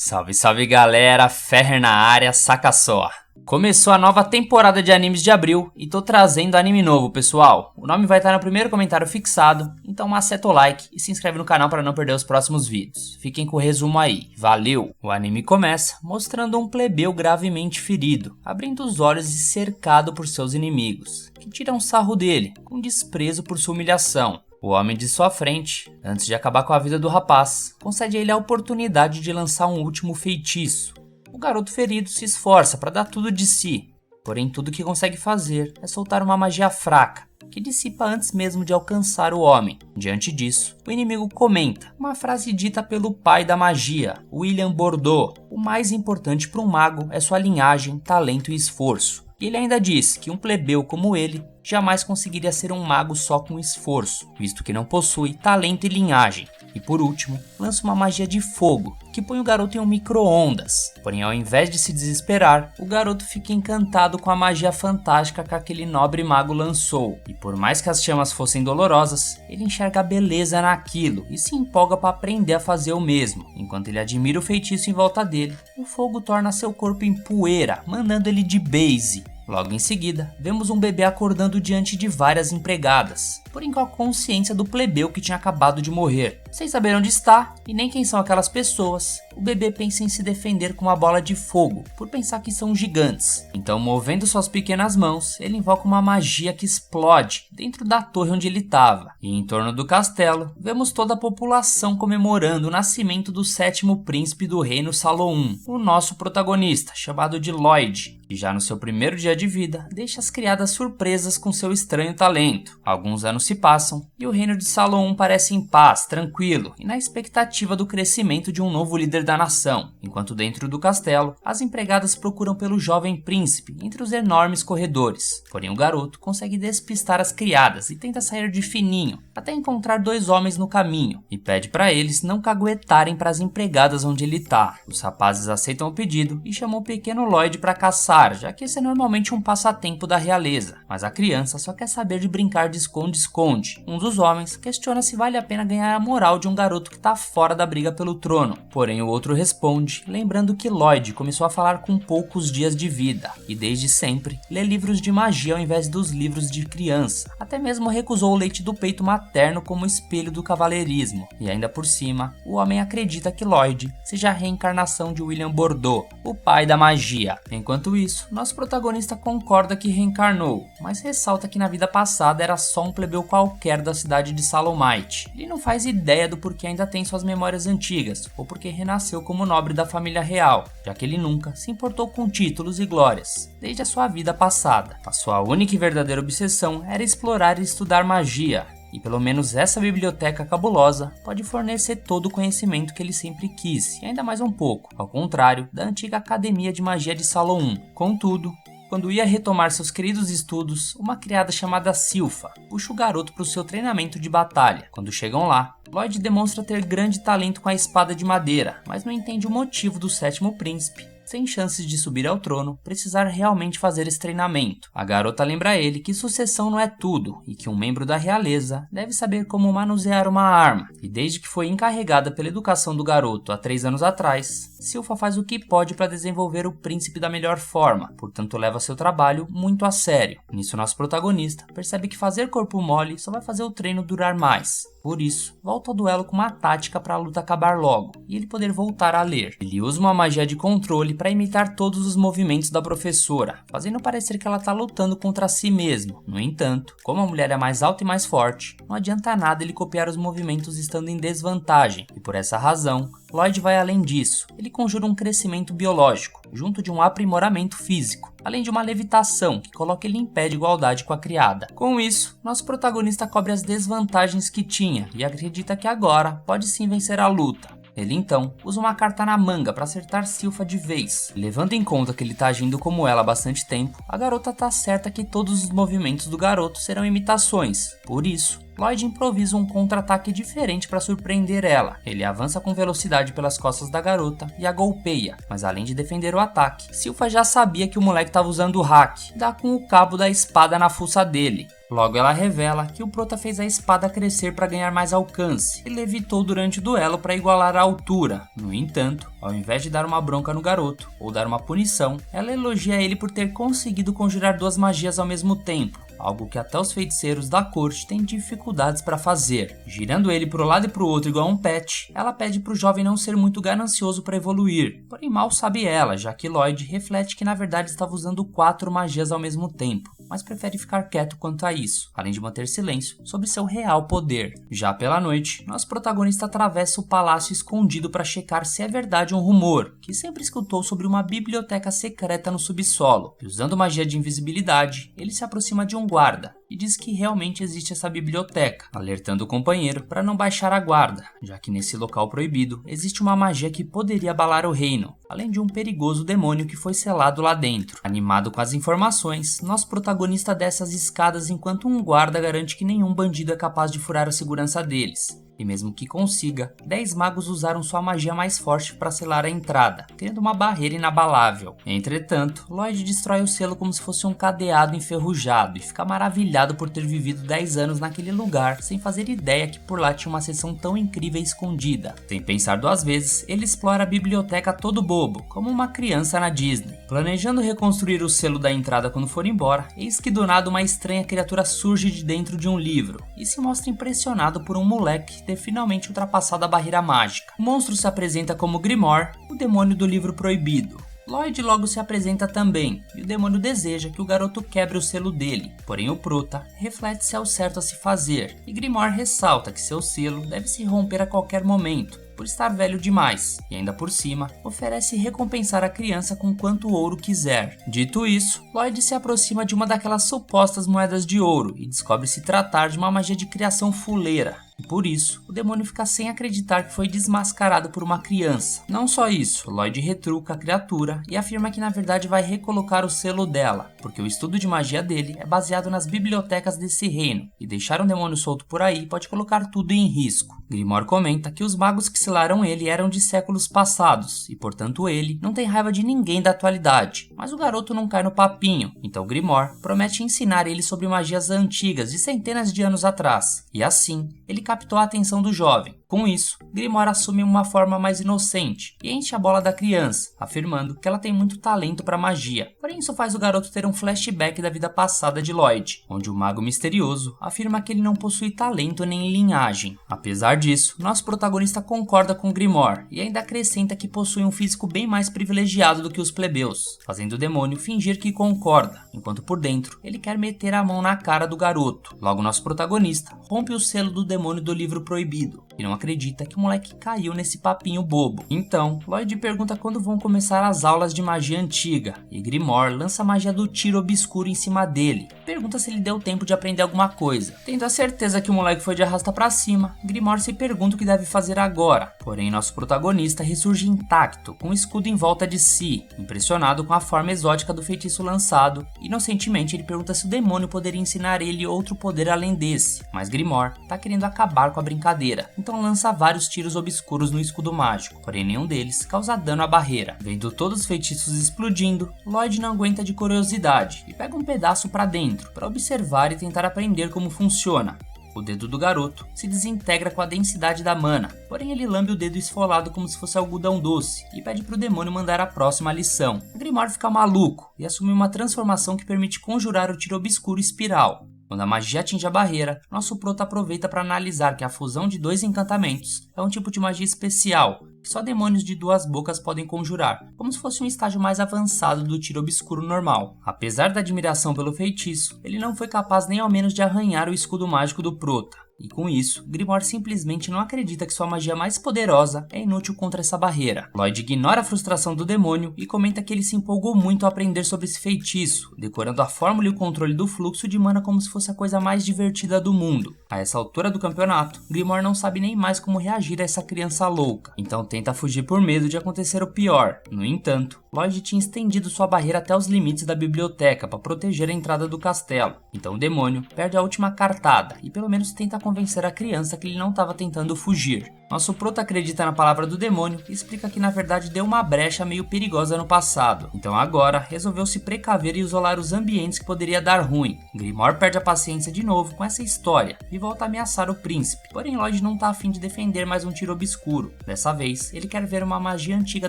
Salve, salve galera, Ferrer na área, saca só. Começou a nova temporada de animes de abril e tô trazendo anime novo, pessoal. O nome vai estar no primeiro comentário fixado, então maceta o like e se inscreve no canal para não perder os próximos vídeos. Fiquem com o resumo aí, valeu! O anime começa mostrando um plebeu gravemente ferido, abrindo os olhos e cercado por seus inimigos, que tiram sarro dele, com desprezo por sua humilhação. O homem de sua frente, antes de acabar com a vida do rapaz, concede a ele a oportunidade de lançar um último feitiço. O garoto ferido se esforça para dar tudo de si, porém tudo que consegue fazer é soltar uma magia fraca, que dissipa antes mesmo de alcançar o homem. Diante disso, o inimigo comenta uma frase dita pelo pai da magia, William Bordeaux: o mais importante para um mago é sua linhagem, talento e esforço. E ele ainda diz que um plebeu como ele jamais conseguiria ser um mago só com esforço, visto que não possui talento e linhagem. E por último, lança uma magia de fogo, que põe o garoto em um micro-ondas. Porém, ao invés de se desesperar, o garoto fica encantado com a magia fantástica que aquele nobre mago lançou. E por mais que as chamas fossem dolorosas, ele enxerga a beleza naquilo e se empolga para aprender a fazer o mesmo. Enquanto ele admira o feitiço em volta dele, o fogo torna seu corpo em poeira, mandando ele de base. Logo em seguida, vemos um bebê acordando diante de várias empregadas, porém com a consciência do plebeu que tinha acabado de morrer. Sem saber onde está e nem quem são aquelas pessoas, o bebê pensa em se defender com uma bola de fogo, por pensar que são gigantes. Então, movendo suas pequenas mãos, ele invoca uma magia que explode dentro da torre onde ele estava. E em torno do castelo, vemos toda a população comemorando o nascimento do sétimo príncipe do reino Saloum, o nosso protagonista, chamado de Lloyd. E já no seu primeiro dia de vida, deixa as criadas surpresas com seu estranho talento. Alguns anos se passam e o reino de Saloum parece em paz, tranquilo e na expectativa do crescimento de um novo líder da nação. Enquanto dentro do castelo, as empregadas procuram pelo jovem príncipe entre os enormes corredores. Porém, o garoto consegue despistar as criadas e tenta sair de fininho, até encontrar dois homens no caminho e pede para eles não caguetarem para as empregadas onde ele tá. Os rapazes aceitam o pedido e chamam o pequeno Lloyd para caçar, já que esse é normalmente um passatempo da realeza, mas a criança só quer saber de brincar de esconde-esconde. Um dos homens questiona se vale a pena ganhar a moral de um garoto que tá fora da briga pelo trono, porém o outro responde, lembrando que Lloyd começou a falar com poucos dias de vida, e desde sempre lê livros de magia ao invés dos livros de criança, até mesmo recusou o leite do peito materno como espelho do cavaleirismo, e ainda por cima, o homem acredita que Lloyd seja a reencarnação de William Bordeaux, o pai da magia. Enquanto isso, nosso protagonista concorda que reencarnou, mas ressalta que na vida passada era só um plebeu qualquer da cidade de Salomite. Ele não faz ideia do porquê ainda tem suas memórias antigas, ou porque renasceu como nobre da família real, já que ele nunca se importou com títulos e glórias, desde a sua vida passada. A sua única e verdadeira obsessão era explorar e estudar magia, e pelo menos essa biblioteca cabulosa pode fornecer todo o conhecimento que ele sempre quis, e ainda mais um pouco, ao contrário da antiga Academia de Magia de Saloum. Contudo, quando ia retomar seus queridos estudos, uma criada chamada Silfa puxa o garoto para o seu treinamento de batalha. Quando chegam lá, Lloyd demonstra ter grande talento com a espada de madeira, mas não entende o motivo do sétimo príncipe, sem chances de subir ao trono, precisar realmente fazer esse treinamento. A garota lembra a ele que sucessão não é tudo e que um membro da realeza deve saber como manusear uma arma. E desde que foi encarregada pela educação do garoto há 3 anos atrás, Silfa faz o que pode para desenvolver o príncipe da melhor forma, portanto leva seu trabalho muito a sério. Nisso, nosso protagonista percebe que fazer corpo mole só vai fazer o treino durar mais. Por isso, volta ao duelo com uma tática para a luta acabar logo e ele poder voltar a ler. Ele usa uma magia de controle para imitar todos os movimentos da professora, fazendo parecer que ela está lutando contra si mesmo. No entanto, como a mulher é mais alta e mais forte, não adianta nada ele copiar os movimentos estando em desvantagem, e por essa razão, Lloyd vai além disso. Ele conjura um crescimento biológico, junto de um aprimoramento físico, além de uma levitação que coloca ele em pé de igualdade com a criada. Com isso, nosso protagonista cobre as desvantagens que tinha e acredita que agora pode sim vencer a luta. Ele então usa uma carta na manga para acertar Silfa de vez. Levando em conta que ele tá agindo como ela há bastante tempo, a garota tá certa que todos os movimentos do garoto serão imitações. Por isso, Lloyd improvisa um contra-ataque diferente para surpreender ela. Ele avança com velocidade pelas costas da garota e a golpeia, mas além de defender o ataque, Silpha já sabia que o moleque estava usando o hack, dá com o cabo da espada na fuça dele. Logo ela revela que o prota fez a espada crescer para ganhar mais alcance e levitou durante o duelo para igualar a altura. No entanto, ao invés de dar uma bronca no garoto ou dar uma punição, ela elogia ele por ter conseguido conjurar duas magias ao mesmo tempo, algo que até os feiticeiros da corte têm dificuldades para fazer. Girando ele para um lado e para o outro igual um pet, ela pede para o jovem não ser muito ganancioso para evoluir, porém mal sabe ela, já que Lloyd reflete que na verdade estava usando 4 magias ao mesmo tempo, mas prefere ficar quieto quanto a isso, além de manter silêncio sobre seu real poder. Já pela noite, nosso protagonista atravessa o palácio escondido para checar se é verdade um rumor, que sempre escutou sobre uma biblioteca secreta no subsolo, e usando magia de invisibilidade, ele se aproxima de um guarda e diz que realmente existe essa biblioteca, alertando o companheiro para não baixar a guarda, já que nesse local proibido existe uma magia que poderia abalar o reino, além de um perigoso demônio que foi selado lá dentro. Animado com as informações, nosso protagonista desce as escadas enquanto um guarda garante que nenhum bandido é capaz de furar a segurança deles. E mesmo que consiga, 10 magos usaram sua magia mais forte para selar a entrada, criando uma barreira inabalável. Entretanto, Lloyd destrói o selo como se fosse um cadeado enferrujado e fica maravilhado por ter vivido 10 anos naquele lugar sem fazer ideia que por lá tinha uma seção tão incrível e escondida. Sem pensar 2 vezes, ele explora a biblioteca todo bobo, como uma criança na Disney. Planejando reconstruir o selo da entrada quando for embora, eis que do nada uma estranha criatura surge de dentro de um livro e se mostra impressionado por um moleque ter finalmente ultrapassado a barreira mágica. O monstro se apresenta como Grimoire, o demônio do livro proibido. Lloyd logo se apresenta também, e o demônio deseja que o garoto quebre o selo dele, porém o prota reflete se é o certo a se fazer, e Grimoire ressalta que seu selo deve se romper a qualquer momento, por estar velho demais, e ainda por cima, oferece recompensar a criança com quanto ouro quiser. Dito isso, Lloyd se aproxima de uma daquelas supostas moedas de ouro e descobre se tratar de uma magia de criação fuleira. E por isso, o demônio fica sem acreditar que foi desmascarado por uma criança. Não só isso, Lloyd retruca a criatura e afirma que na verdade vai recolocar o selo dela, porque o estudo de magia dele é baseado nas bibliotecas desse reino, e deixar um demônio solto por aí pode colocar tudo em risco. Grimoire comenta que os magos que selaram ele eram de séculos passados, e portanto ele não tem raiva de ninguém da atualidade, mas o garoto não cai no papinho, então Grimoire promete ensinar ele sobre magias antigas de centenas de anos atrás, e assim, ele captou a atenção do jovem. Com isso, Grimoire assume uma forma mais inocente e enche a bola da criança, afirmando que ela tem muito talento para magia. Porém, isso faz o garoto ter um flashback da vida passada de Lloyd, onde o mago misterioso afirma que ele não possui talento nem linhagem. Apesar disso, nosso protagonista concorda com Grimoire e ainda acrescenta que possui um físico bem mais privilegiado do que os plebeus, fazendo o demônio fingir que concorda, enquanto por dentro ele quer meter a mão na cara do garoto. Logo, nosso protagonista rompe o selo do demônio do livro proibido e não acredita que o moleque caiu nesse papinho bobo. Então, Lloyd pergunta quando vão começar as aulas de magia antiga, e Grimoire lança a magia do tiro obscuro em cima dele. Pergunta se ele deu tempo de aprender alguma coisa. Tendo a certeza que o moleque foi de arrasta pra cima, Grimoire se pergunta o que deve fazer agora. Porém, nosso protagonista ressurge intacto, com o escudo em volta de si. Impressionado com a forma exótica do feitiço lançado, inocentemente ele pergunta se o demônio poderia ensinar ele outro poder além desse. Mas Grimoire tá querendo acabar com a brincadeira, então lança vários tiros obscuros no escudo mágico, porém nenhum deles causa dano à barreira. Vendo todos os feitiços explodindo, Lloyd não aguenta de curiosidade e pega um pedaço para dentro para observar e tentar aprender como funciona. O dedo do garoto se desintegra com a densidade da mana, porém ele lambe o dedo esfolado como se fosse algodão doce e pede pro demônio mandar a próxima lição. Grimoire fica maluco e assume uma transformação que permite conjurar o tiro obscuro espiral. Quando a magia atinge a barreira, nosso prota aproveita para analisar que a fusão de 2 encantamentos é um tipo de magia especial, que só demônios de 2 bocas podem conjurar, como se fosse um estágio mais avançado do tiro obscuro normal. Apesar da admiração pelo feitiço, ele não foi capaz nem ao menos de arranhar o escudo mágico do prota. E com isso, Grimoire simplesmente não acredita que sua magia mais poderosa é inútil contra essa barreira. Lloyd ignora a frustração do demônio e comenta que ele se empolgou muito ao aprender sobre esse feitiço, decorando a fórmula e o controle do fluxo de mana como se fosse a coisa mais divertida do mundo. A essa altura do campeonato, Grimoire não sabe nem mais como reagir a essa criança louca, então tenta fugir por medo de acontecer o pior. No entanto, Lloyd tinha estendido sua barreira até os limites da biblioteca para proteger a entrada do castelo. Então o demônio perde a última cartada e pelo menos tenta convencer a criança que ele não estava tentando fugir. Nosso prota acredita na palavra do demônio e explica que na verdade deu uma brecha meio perigosa no passado. Então agora resolveu se precaver e isolar os ambientes que poderia dar ruim. Grimoire perde a paciência de novo com essa história e volta a ameaçar o príncipe. Porém Lloyd não tá afim de defender mais um tiro obscuro. Dessa vez ele quer ver uma magia antiga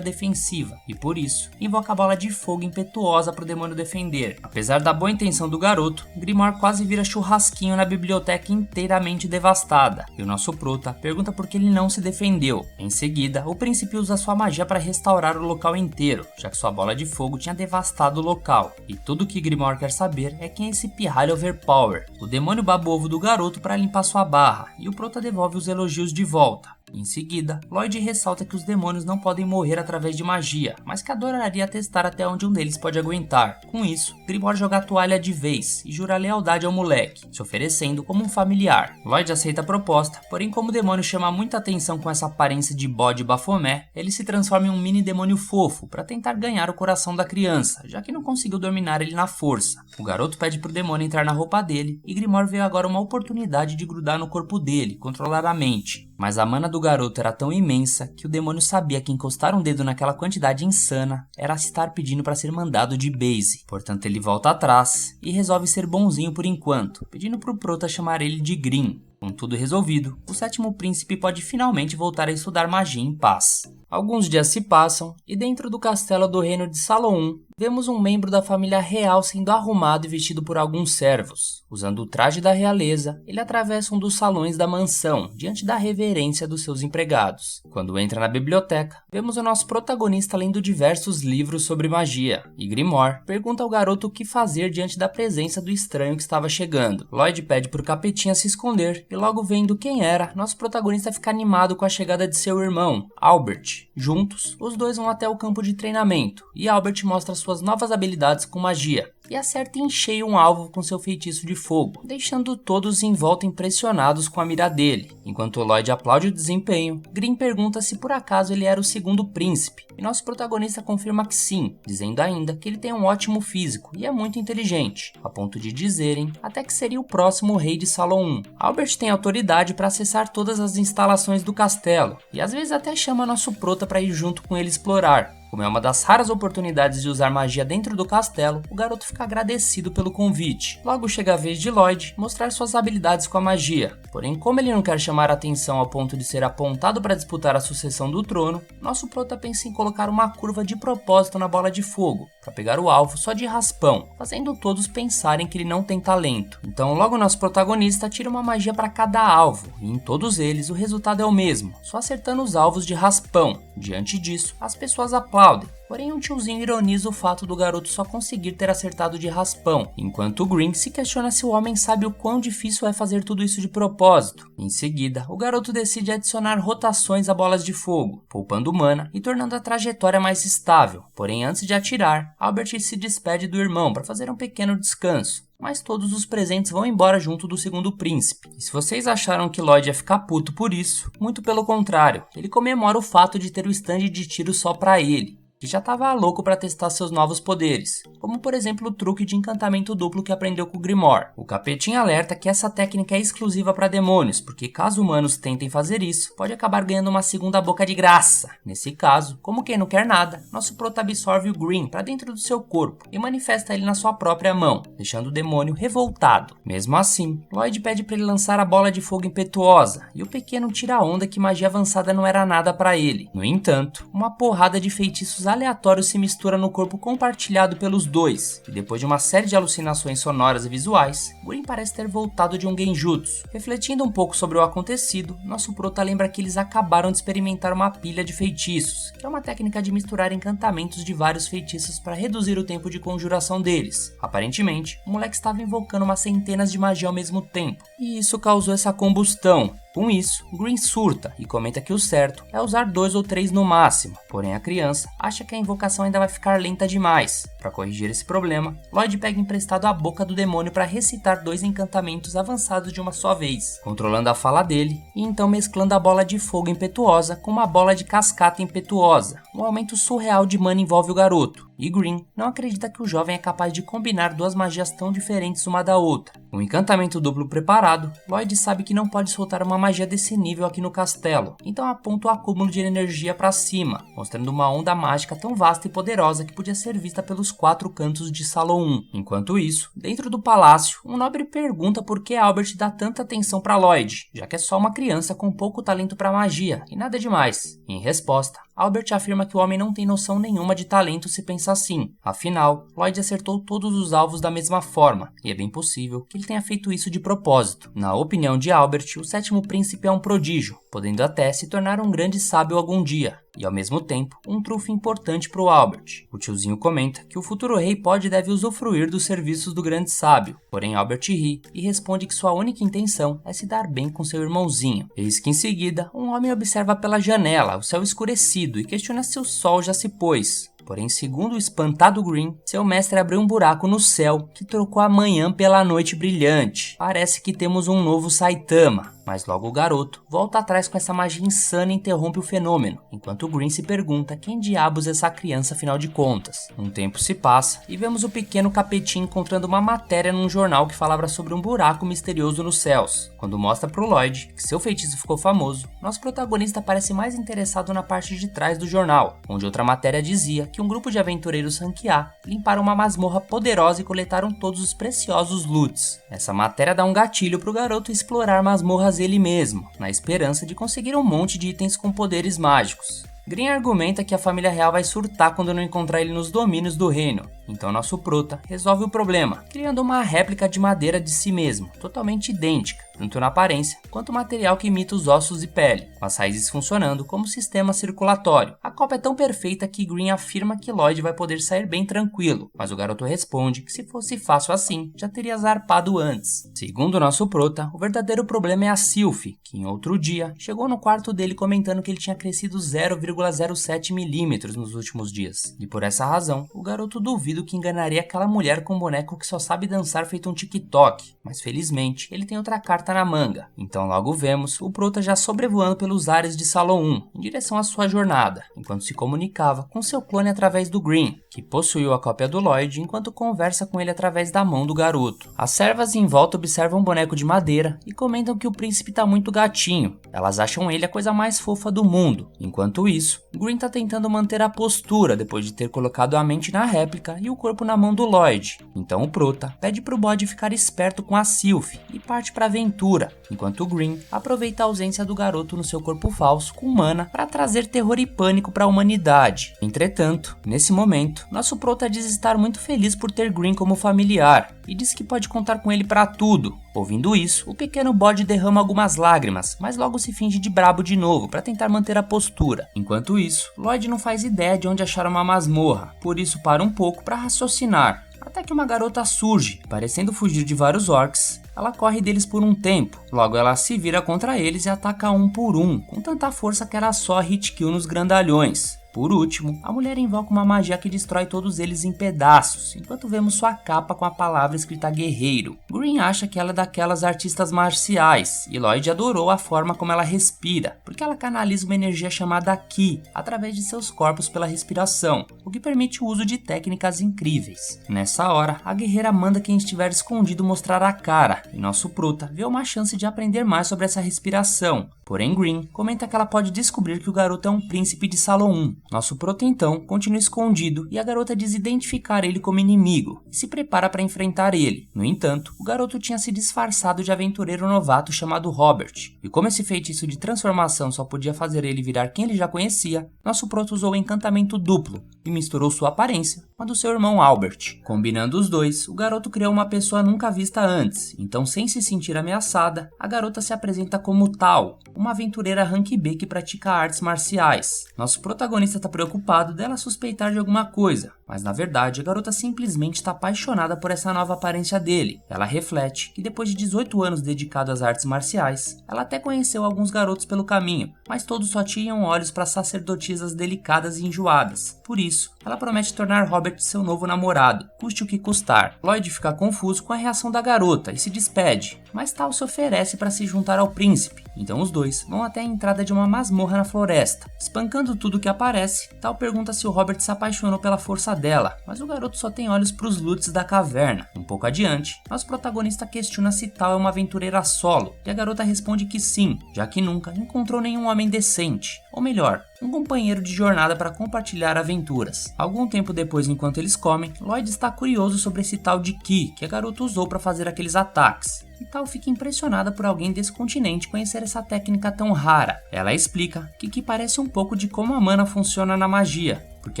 defensiva e por isso invoca a bola de fogo impetuosa para o demônio defender. Apesar da boa intenção do garoto, Grimoire quase vira churrasquinho na biblioteca inteiramente devastada. E o nosso prota pergunta por que ele não se defendeu. Em seguida, o príncipe usa sua magia para restaurar o local inteiro, já que sua bola de fogo tinha devastado o local. E tudo que Grimoire quer saber é quem é esse pirralho overpower. O demônio baba o ovo do garoto para limpar sua barra, e o prota devolve os elogios de volta. Em seguida, Lloyd ressalta que os demônios não podem morrer através de magia, mas que adoraria testar até onde um deles pode aguentar. Com isso, Grimoire joga a toalha de vez e jura lealdade ao moleque, se oferecendo como um familiar. Lloyd aceita a proposta, porém como o demônio chama muita atenção com essa aparência de bode bafomé, ele se transforma em um mini demônio fofo para tentar ganhar o coração da criança, já que não conseguiu dominar ele na força. O garoto pede pro demônio entrar na roupa dele e Grimoire vê agora uma oportunidade de grudar no corpo dele, controlar a mente. Mas a mana do garoto era tão imensa que o demônio sabia que encostar um dedo naquela quantidade insana era estar pedindo para ser mandado de base. Portanto ele volta atrás e resolve ser bonzinho por enquanto, pedindo pro prota chamar ele de Green. Com tudo resolvido, o sétimo príncipe pode finalmente voltar a estudar magia em paz. Alguns dias se passam e dentro do castelo do reino de Saloum, vemos um membro da família real sendo arrumado e vestido por alguns servos. Usando o traje da realeza, ele atravessa um dos salões da mansão, diante da reverência dos seus empregados. Quando entra na biblioteca, vemos o nosso protagonista lendo diversos livros sobre magia, e Grimoire pergunta ao garoto o que fazer diante da presença do estranho que estava chegando. Lloyd pede pro capetinha se esconder, e logo vendo quem era, nosso protagonista fica animado com a chegada de seu irmão, Albert. Juntos, os dois vão até o campo de treinamento, e Albert mostra suas novas habilidades com magia, e acerta em cheio um alvo com seu feitiço de fogo, deixando todos em volta impressionados com a mira dele. Enquanto Lloyd aplaude o desempenho, Green pergunta se por acaso ele era o segundo príncipe, e nosso protagonista confirma que sim, dizendo ainda que ele tem um ótimo físico e é muito inteligente, a ponto de dizerem até que seria o próximo rei de Saloum. Albert tem autoridade para acessar todas as instalações do castelo, e às vezes até chama nosso prota para ir junto com ele explorar. Como é uma das raras oportunidades de usar magia dentro do castelo, o garoto fica agradecido pelo convite. Logo chega a vez de Lloyd mostrar suas habilidades com a magia. Porém, como ele não quer chamar a atenção ao ponto de ser apontado para disputar a sucessão do trono, nosso prota pensa em colocar uma curva de propósito na bola de fogo, para pegar o alvo só de raspão, fazendo todos pensarem que ele não tem talento. Então logo nosso protagonista tira uma magia para cada alvo, e em todos eles o resultado é o mesmo, só acertando os alvos de raspão. Diante disso, as pessoas aplaudem, porém um tiozinho ironiza o fato do garoto só conseguir ter acertado de raspão, enquanto o Green se questiona se o homem sabe o quão difícil é fazer tudo isso de propósito. Em seguida, o garoto decide adicionar rotações a bolas de fogo, poupando mana e tornando a trajetória mais estável. Porém, antes de atirar, Albert se despede do irmão para fazer um pequeno descanso. Mas todos os presentes vão embora junto do segundo príncipe. E se vocês acharam que Lloyd ia ficar puto por isso, muito pelo contrário, ele comemora o fato de ter o stand de tiro só pra ele, que já estava louco para testar seus novos poderes, como por exemplo o truque de encantamento duplo que aprendeu com o Grimoire. O capetinha alerta que essa técnica é exclusiva para demônios, porque caso humanos tentem fazer isso, pode acabar ganhando uma segunda boca de graça. Nesse caso, como quem não quer nada, nosso prota absorve o Green para dentro do seu corpo e manifesta ele na sua própria mão, deixando o demônio revoltado. Mesmo assim, Lloyd pede para ele lançar a bola de fogo impetuosa, e o pequeno tira a onda que magia avançada não era nada para ele. No entanto, uma porrada de feitiços aleatório se mistura no corpo compartilhado pelos dois, e depois de uma série de alucinações sonoras e visuais, Green parece ter voltado de um genjutsu. Refletindo um pouco sobre o acontecido, nosso prota lembra que eles acabaram de experimentar uma pilha de feitiços, que é uma técnica de misturar encantamentos de vários feitiços para reduzir o tempo de conjuração deles. Aparentemente, o moleque estava invocando umas centenas de magia ao mesmo tempo, e isso causou essa combustão. Com isso, Green surta e comenta que o certo é usar 2 ou 3 no máximo, porém a criança acha que a invocação ainda vai ficar lenta demais. Para corrigir esse problema, Lloyd pega emprestado a boca do demônio para recitar 2 encantamentos avançados de uma só vez, controlando a fala dele e então mesclando a bola de fogo impetuosa com uma bola de cascata impetuosa. Um aumento surreal de mana envolve o garoto, e Green não acredita que o jovem é capaz de combinar 2 magias tão diferentes uma da outra. Com o encantamento duplo preparado, Lloyd sabe que não pode soltar uma magia desse nível aqui no castelo, então aponta o acúmulo de energia para cima, mostrando uma onda mágica tão vasta e poderosa que podia ser vista pelos 4 cantos de Salão 1. Enquanto isso, dentro do palácio, um nobre pergunta por que Albert dá tanta atenção para Lloyd, já que é só uma criança com pouco talento para magia e nada demais. Em resposta, Albert afirma que o homem não tem noção nenhuma de talento se pensa assim. Afinal, Lloyd acertou todos os alvos da mesma forma, e é bem possível que ele tenha feito isso de propósito. Na opinião de Albert, o 7º príncipe é um prodígio, podendo até se tornar um grande sábio algum dia, e ao mesmo tempo, um trunfo importante para o Albert. O tiozinho comenta que o futuro rei pode e deve usufruir dos serviços do grande sábio, porém Albert ri e responde que sua única intenção é se dar bem com seu irmãozinho. Eis que em seguida, um homem observa pela janela o céu escurecido e questiona se o sol já se pôs. Porém, segundo o espantado Green, seu mestre abriu um buraco no céu que trocou a manhã pela noite brilhante. Parece que temos um novo Saitama. Mas logo o garoto volta atrás com essa magia insana e interrompe o fenômeno, enquanto Green se pergunta quem diabos é essa criança afinal de contas. Um tempo se passa e vemos o pequeno capetinho encontrando uma matéria num jornal que falava sobre um buraco misterioso nos céus. Quando mostra pro Lloyd que seu feitiço ficou famoso, nosso protagonista parece mais interessado na parte de trás do jornal, onde outra matéria dizia que um grupo de aventureiros ranquear limparam uma masmorra poderosa e coletaram todos os preciosos loots. Essa matéria dá um gatilho pro garoto explorar masmorras ele mesmo, na esperança de conseguir um monte de itens com poderes mágicos. Green argumenta que a família real vai surtar quando não encontrar ele nos domínios do reino, então nosso prota resolve o problema, criando uma réplica de madeira de si mesmo, totalmente idêntica, tanto na aparência quanto o material que imita os ossos e pele, com as raízes funcionando como sistema circulatório. A cópia é tão perfeita que Green afirma que Lloyd vai poder sair bem tranquilo, mas o garoto responde que se fosse fácil assim, já teria zarpado antes. Segundo nosso prota, o verdadeiro problema é a Sylph, que em outro dia chegou no quarto dele comentando que ele tinha crescido 0,07 milímetros nos últimos dias, e por essa razão, o garoto duvida que enganaria aquela mulher com um boneco que só sabe dançar feito um TikTok, mas felizmente ele tem outra carta na manga. Então logo vemos o prota já sobrevoando pelos ares de Salão 1 em direção à sua jornada, enquanto se comunicava com seu clone através do Green, que possuiu a cópia do Lloyd enquanto conversa com ele através da mão do garoto. As servas em volta observam um boneco de madeira e comentam que o príncipe tá muito gatinho. Elas acham ele a coisa mais fofa do mundo. Enquanto isso, Green tá tentando manter a postura depois de ter colocado a mente na réplica e o corpo na mão do Lloyd. Então o prota pede pro bode ficar esperto com a Sylph e parte pra aventura, enquanto o Green aproveita a ausência do garoto no seu corpo falso com mana para trazer terror e pânico para a humanidade. Entretanto, nesse momento, nosso prota diz estar muito feliz por ter Green como familiar e diz que pode contar com ele para tudo. Ouvindo isso, o pequeno bode derrama algumas lágrimas, mas logo se finge de brabo de novo para tentar manter a postura. Enquanto isso, Lloyd não faz ideia de onde achar uma masmorra, por isso para um pouco para raciocinar, até que uma garota surge, parecendo fugir de vários orcs. Ela corre deles por um tempo, logo ela se vira contra eles e ataca um por um, com tanta força que era só hit kill nos grandalhões. Por último, a mulher invoca uma magia que destrói todos eles em pedaços, enquanto vemos sua capa com a palavra escrita guerreiro. Green acha que ela é daquelas artistas marciais, e Lloyd adorou a forma como ela respira, porque ela canaliza uma energia chamada Ki, através de seus corpos pela respiração, o que permite o uso de técnicas incríveis. Nessa hora, a guerreira manda quem estiver escondido mostrar a cara, e nosso prota vê uma chance de aprender mais sobre essa respiração. Porém, Green comenta que ela pode descobrir que o garoto é um príncipe de Salão 1. Nosso prota então continua escondido e a garota diz identificar ele como inimigo e se prepara para enfrentar ele. No entanto, o garoto tinha se disfarçado de aventureiro novato chamado Robert, e como esse feitiço de transformação só podia fazer ele virar quem ele já conhecia, nosso prota usou o encantamento duplo e misturou sua aparência com a do seu irmão Albert. Combinando os dois, o garoto criou uma pessoa nunca vista antes, então sem se sentir ameaçada, a garota se apresenta como Tal, uma aventureira rank B que pratica artes marciais. Nosso protagonista está preocupado dela suspeitar de alguma coisa, mas na verdade a garota simplesmente está apaixonada por essa nova aparência dele. Ela reflete que depois de 18 anos dedicado às artes marciais, ela até conheceu alguns garotos pelo caminho, mas todos só tinham olhos para sacerdotisas delicadas e enjoadas. Por isso, ela promete tornar Robert seu novo namorado, custe o que custar. Lloyd fica confuso com a reação da garota e se despede, mas Tal se oferece para se juntar ao príncipe. Então os dois vão até a entrada de uma masmorra na floresta. Espancando tudo que aparece, Tal pergunta se o Robert se apaixonou pela força dela, mas o garoto só tem olhos para os lutes da caverna. Um pouco adiante, nosso protagonista questiona se Tal é uma aventureira solo, e a garota responde que sim, já que nunca encontrou nenhum homem decente, ou melhor, um companheiro de jornada para compartilhar aventuras. Algum tempo depois, enquanto eles comem, Lloyd está curioso sobre esse tal de Ki que a garota usou para fazer aqueles ataques. E Tal fica impressionada por alguém desse continente conhecer essa técnica tão rara. Ela explica que Ki parece um pouco de como a mana funciona na magia, porque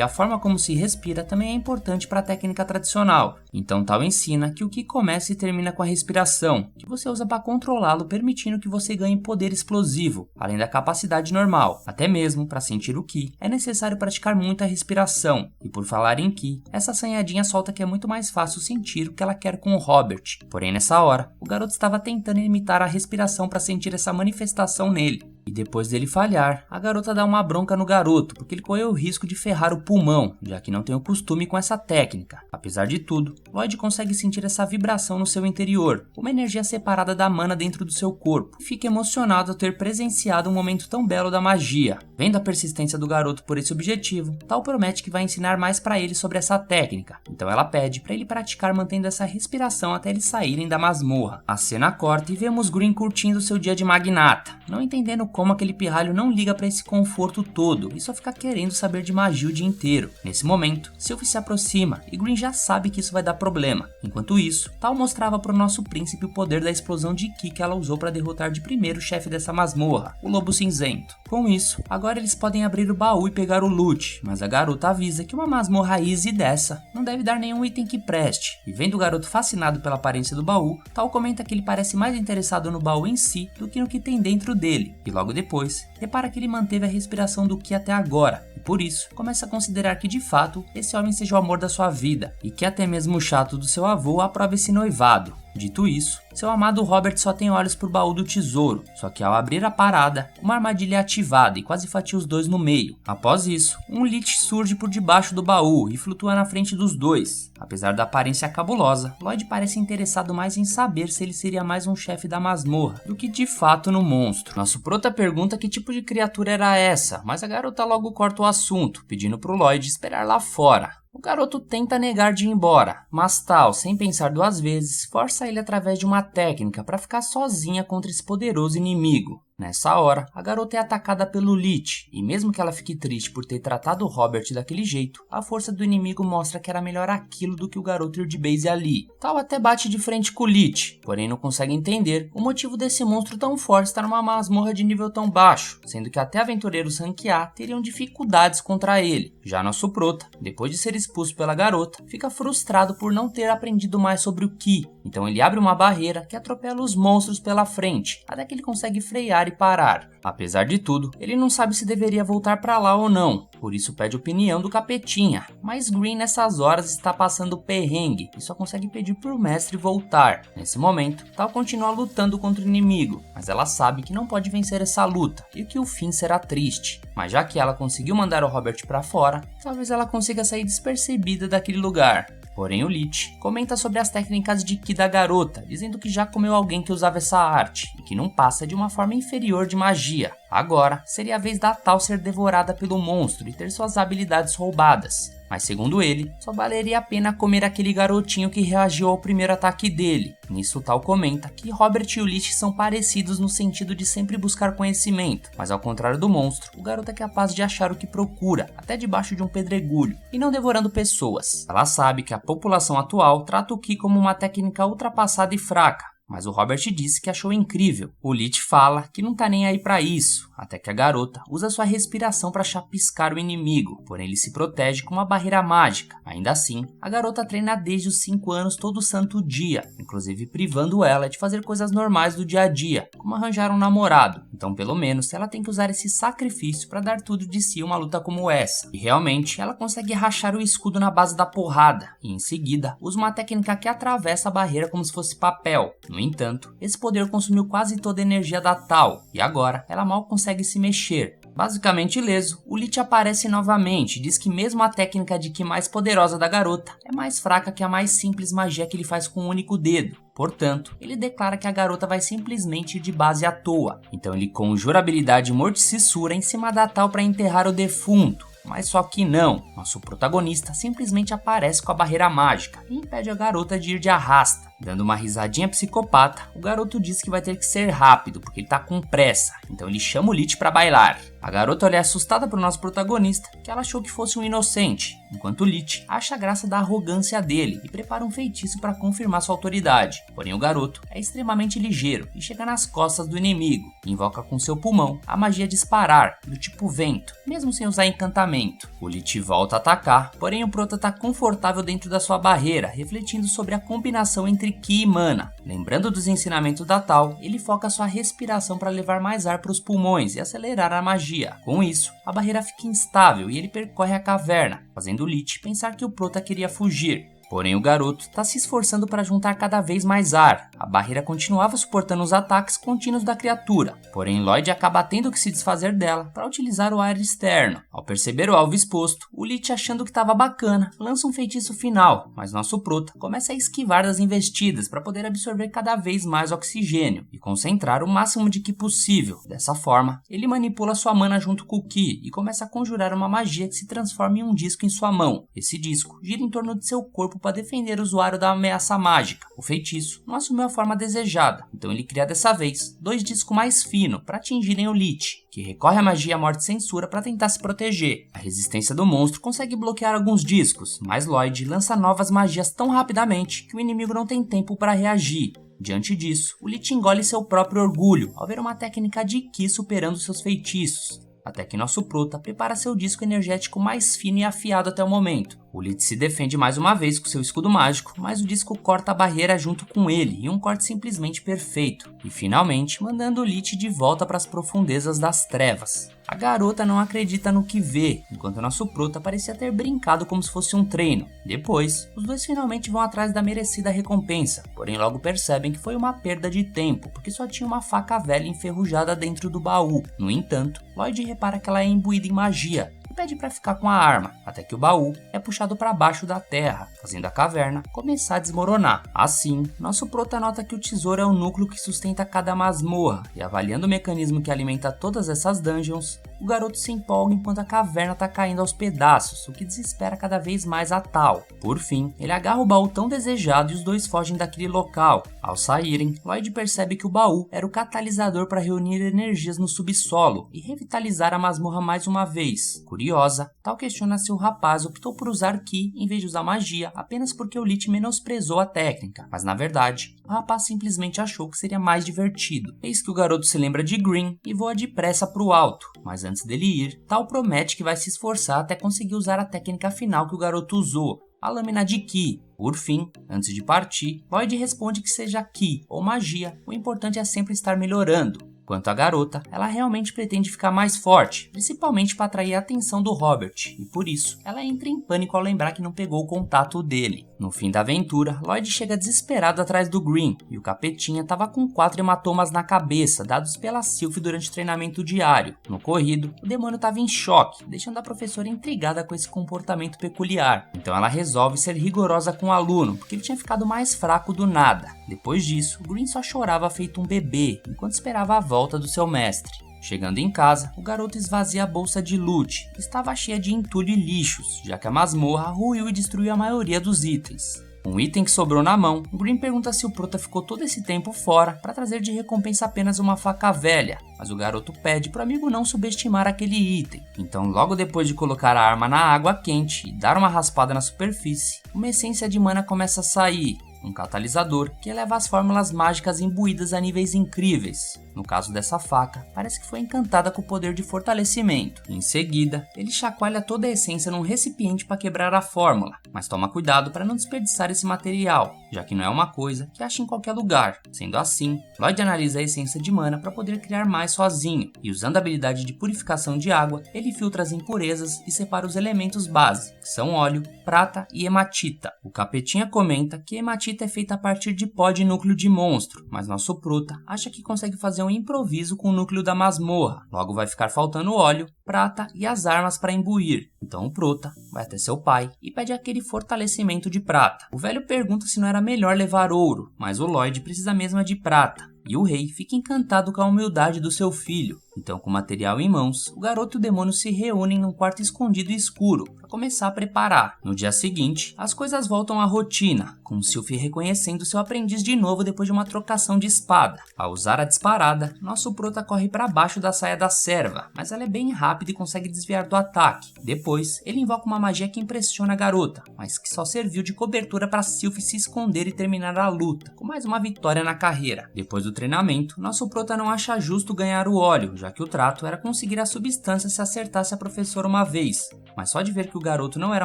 a forma como se respira também é importante para a técnica tradicional. Então Tal ensina que o Ki começa e termina com a respiração, que você usa para controlá-lo, permitindo que você ganhe poder explosivo, além da capacidade normal. Até mesmo para sentir o Ki, é necessário praticar muita respiração. E por falar em Ki, essa assanhadinha solta que é muito mais fácil sentir o que ela quer com o Robert. Porém nessa hora, o garoto estava tentando imitar a respiração para sentir essa manifestação nele. E depois dele falhar, a garota dá uma bronca no garoto, porque ele correu o risco de ferrar o pulmão, já que não tem o costume com essa técnica. Apesar de tudo, Lloyd consegue sentir essa vibração no seu interior, uma energia separada da mana dentro do seu corpo, e fica emocionado ao ter presenciado um momento tão belo da magia. Vendo a persistência do garoto por esse objetivo, Tal promete que vai ensinar mais para ele sobre essa técnica, então ela pede para ele praticar mantendo essa respiração até eles saírem da masmorra. A cena corta e vemos Green curtindo seu dia de magnata, não entendendo como aquele pirralho não liga para esse conforto todo e só fica querendo saber de magia o dia inteiro. Nesse momento, Sylvie se aproxima e Green já sabe que isso vai dar problema. Enquanto isso, Tal mostrava para o nosso príncipe o poder da explosão de Ki que ela usou para derrotar de primeiro o chefe dessa masmorra, o Lobo Cinzento. Com isso, agora eles podem abrir o baú e pegar o loot, mas a garota avisa que uma masmorra easy dessa não deve dar nenhum item que preste. E vendo o garoto fascinado pela aparência do baú, Tal comenta que ele parece mais interessado no baú em si do que no que tem dentro dele. E logo depois, repara que ele manteve a respiração do Ki até agora, e por isso, começa a considerar que de fato, esse homem seja o amor da sua vida, e que até mesmo o chato do seu avô aprova esse noivado. Dito isso, seu amado Robert só tem olhos pro baú do tesouro, só que ao abrir a parada, uma armadilha é ativada e quase fatia os dois no meio. Após isso, um Lich surge por debaixo do baú e flutua na frente dos dois. Apesar da aparência cabulosa, Lloyd parece interessado mais em saber se ele seria mais um chefe da masmorra do que de fato no monstro. Nosso prota pergunta que tipo de criatura era essa, mas a garota logo corta o assunto, pedindo pro Lloyd esperar lá fora. O garoto tenta negar de ir embora, mas Tal, sem pensar duas vezes, força ele através de uma técnica para ficar sozinha contra esse poderoso inimigo. Nessa hora, a garota é atacada pelo Lich, e mesmo que ela fique triste por ter tratado o Robert daquele jeito, a força do inimigo mostra que era melhor aquilo do que o garoto ir de base ali. Tal até bate de frente com o Lich, porém não consegue entender o motivo desse monstro tão forte estar numa masmorra de nível tão baixo, sendo que até aventureiros rank A teriam dificuldades contra ele. Já nosso prota, depois de ser expulso pela garota, fica frustrado por não ter aprendido mais sobre o Ki, então ele abre uma barreira que atropela os monstros pela frente, até que ele consegue frear e parar. Apesar de tudo, ele não sabe se deveria voltar pra lá ou não, por isso pede opinião do capetinha, mas Green nessas horas está passando perrengue e só consegue pedir pro mestre voltar. Nesse momento, Tal continua lutando contra o inimigo, mas ela sabe que não pode vencer essa luta e que o fim será triste. Mas já que ela conseguiu mandar o Robert pra fora, talvez ela consiga sair despercebida daquele lugar. Porém o Lich comenta sobre as técnicas de Ki da garota, dizendo que já comeu alguém que usava essa arte, e que não passa de uma forma inferior de magia. Agora, seria a vez da Tal ser devorada pelo monstro e ter suas habilidades roubadas. Mas segundo ele, só valeria a pena comer aquele garotinho que reagiu ao primeiro ataque dele. Nisso Tal comenta que Robert e o Lich são parecidos no sentido de sempre buscar conhecimento, mas ao contrário do monstro, o garoto é capaz de achar o que procura, até debaixo de um pedregulho, e não devorando pessoas. Ela sabe que a população atual trata o Ki como uma técnica ultrapassada e fraca, mas o Robert disse que achou incrível. O Lich fala que não tá nem aí pra isso, até que a garota usa sua respiração para chapiscar o inimigo, porém ele se protege com uma barreira mágica. Ainda assim, a garota treina desde os 5 anos todo santo dia, inclusive privando ela de fazer coisas normais do dia a dia, como arranjar um namorado. Então pelo menos ela tem que usar esse sacrifício para dar tudo de si em uma luta como essa. E realmente ela consegue rachar o escudo na base da porrada, e em seguida usa uma técnica que atravessa a barreira como se fosse papel. No entanto, esse poder consumiu quase toda a energia da Tal, e agora ela mal consegue se mexer. Basicamente ileso, o Lich aparece novamente e diz que mesmo a técnica de Ki mais poderosa da garota é mais fraca que a mais simples magia que ele faz com um único dedo. Portanto, ele declara que a garota vai simplesmente ir de base à toa. Então ele conjura a habilidade Morticissura em cima da Tal para enterrar o defunto. Mas só que não, nosso protagonista simplesmente aparece com a barreira mágica e impede a garota de ir de arrasta. Dando uma risadinha psicopata, o garoto diz que vai ter que ser rápido porque ele tá com pressa, então ele chama o Lich para bailar. A garota olha assustada pro nosso protagonista, que ela achou que fosse um inocente, enquanto o Lich acha graça da arrogância dele e prepara um feitiço para confirmar sua autoridade. Porém o garoto é extremamente ligeiro e chega nas costas do inimigo, e invoca com seu pulmão a magia disparar, do tipo vento, mesmo sem usar encantamento. O Lich volta a atacar, porém o prota tá confortável dentro da sua barreira, refletindo sobre a combinação entre Ki e Mana. Lembrando dos ensinamentos da Tal, ele foca sua respiração para levar mais ar para os pulmões e acelerar a magia. Com isso, a barreira fica instável e ele percorre a caverna, fazendo o Lich pensar que o prota queria fugir. Porém, o garoto está se esforçando para juntar cada vez mais ar. A barreira continuava suportando os ataques contínuos da criatura. Porém, Lloyd acaba tendo que se desfazer dela para utilizar o ar externo. Ao perceber o alvo exposto, o Lich, achando que estava bacana, lança um feitiço final, mas nosso prota começa a esquivar das investidas para poder absorver cada vez mais oxigênio e concentrar o máximo de Ki possível. Dessa forma, ele manipula sua mana junto com o Ki e começa a conjurar uma magia que se transforma em um disco em sua mão. Esse disco gira em torno de seu corpo para defender o usuário da ameaça mágica. O feitiço não assumiu a forma desejada, então ele cria dessa vez 2 discos mais finos para atingirem o Lich, que recorre à magia Morte-Censura para tentar se proteger. A resistência do monstro consegue bloquear alguns discos, mas Lloyd lança novas magias tão rapidamente que o inimigo não tem tempo para reagir. Diante disso, o Lich engole seu próprio orgulho ao ver uma técnica de Ki superando seus feitiços. Até que nosso prota prepara seu disco energético mais fino e afiado até o momento. O Lich se defende mais uma vez com seu escudo mágico, mas o disco corta a barreira junto com ele, e um corte simplesmente perfeito. E finalmente, mandando o Lich de volta para as profundezas das trevas. A garota não acredita no que vê, enquanto nosso prota parecia ter brincado como se fosse um treino. Depois, os dois finalmente vão atrás da merecida recompensa, porém logo percebem que foi uma perda de tempo, porque só tinha uma faca velha enferrujada dentro do baú. No entanto, Lloyd repara que ela é imbuída em magia, e pede para ficar com a arma, até que o baú é puxado para baixo da terra, fazendo a caverna começar a desmoronar. Assim, nosso prota nota que o tesouro é o núcleo que sustenta cada masmorra, e avaliando o mecanismo que alimenta todas essas dungeons, o garoto se empolga enquanto a caverna está caindo aos pedaços, o que desespera cada vez mais a Tal. Por fim, ele agarra o baú tão desejado e os dois fogem daquele local. Ao saírem, Lloyd percebe que o baú era o catalisador para reunir energias no subsolo e revitalizar a masmorra mais uma vez. Curiosa, Tal questiona se o rapaz optou por usar Ki em vez de usar magia apenas porque o Lich menosprezou a técnica, mas na verdade, o rapaz simplesmente achou que seria mais divertido. Eis que o garoto se lembra de Green e voa depressa para o alto, mas antes dele ir, Tal promete que vai se esforçar até conseguir usar a técnica final que o garoto usou, a lâmina de Ki. Por fim, antes de partir, Lloyd responde que seja Ki ou magia, o importante é sempre estar melhorando. Quanto à garota, ela realmente pretende ficar mais forte, principalmente para atrair a atenção do Robert, e por isso, ela entra em pânico ao lembrar que não pegou o contato dele. No fim da aventura, Lloyd chega desesperado atrás do Green, e o capetinha estava com 4 hematomas na cabeça, dados pela Sylph durante o treinamento diário. No corrido, o demônio estava em choque, deixando a professora intrigada com esse comportamento peculiar. Então ela resolve ser rigorosa com o aluno, porque ele tinha ficado mais fraco do nada. Depois disso, o Green só chorava feito um bebê, enquanto esperava a volta do seu mestre. Chegando em casa, o garoto esvazia a bolsa de loot, que estava cheia de entulho e lixos, já que a masmorra ruiu e destruiu a maioria dos itens. Um item que sobrou na mão, o Green pergunta se o prota ficou todo esse tempo fora para trazer de recompensa apenas uma faca velha, mas o garoto pede para o amigo não subestimar aquele item. Então, logo depois de colocar a arma na água quente e dar uma raspada na superfície, uma essência de mana começa a sair. um catalisador que eleva as fórmulas mágicas imbuídas a níveis incríveis. No caso dessa faca, parece que foi encantada com o poder de fortalecimento. Em seguida, ele chacoalha toda a essência num recipiente para quebrar a fórmula, mas toma cuidado para não desperdiçar esse material, já que não é uma coisa que acha em qualquer lugar. Sendo assim, Lloyd analisa a essência de mana para poder criar mais sozinho, e usando a habilidade de purificação de água, ele filtra as impurezas e separa os elementos base, que são óleo, prata e hematita. O Capetinha comenta que hematita é feita a partir de pó de núcleo de monstro, mas nosso prota acha que consegue fazer um improviso com o núcleo da masmorra, logo vai ficar faltando óleo, prata e as armas para imbuir. Então o prota vai até seu pai e pede aquele fortalecimento de prata. O velho pergunta se não era melhor levar ouro, mas o Lloyd precisa mesmo de prata. E o rei fica encantado com a humildade do seu filho. Então, com o material em mãos, o garoto e o demônio se reúnem num quarto escondido e escuro para começar a preparar. No dia seguinte, as coisas voltam à rotina, com Sylphie reconhecendo seu aprendiz de novo depois de uma trocação de espada. Ao usar a disparada, nosso prota corre para baixo da saia da serva, mas ela é bem rápida e consegue desviar do ataque. Depois, ele invoca uma magia que impressiona a garota, mas que só serviu de cobertura para Sylphie se esconder e terminar a luta, com mais uma vitória na carreira. Depois do treinamento, nosso prota não acha justo ganhar o óleo, já que o trato era conseguir a substância se acertasse a professora uma vez. Mas só de ver que o garoto não era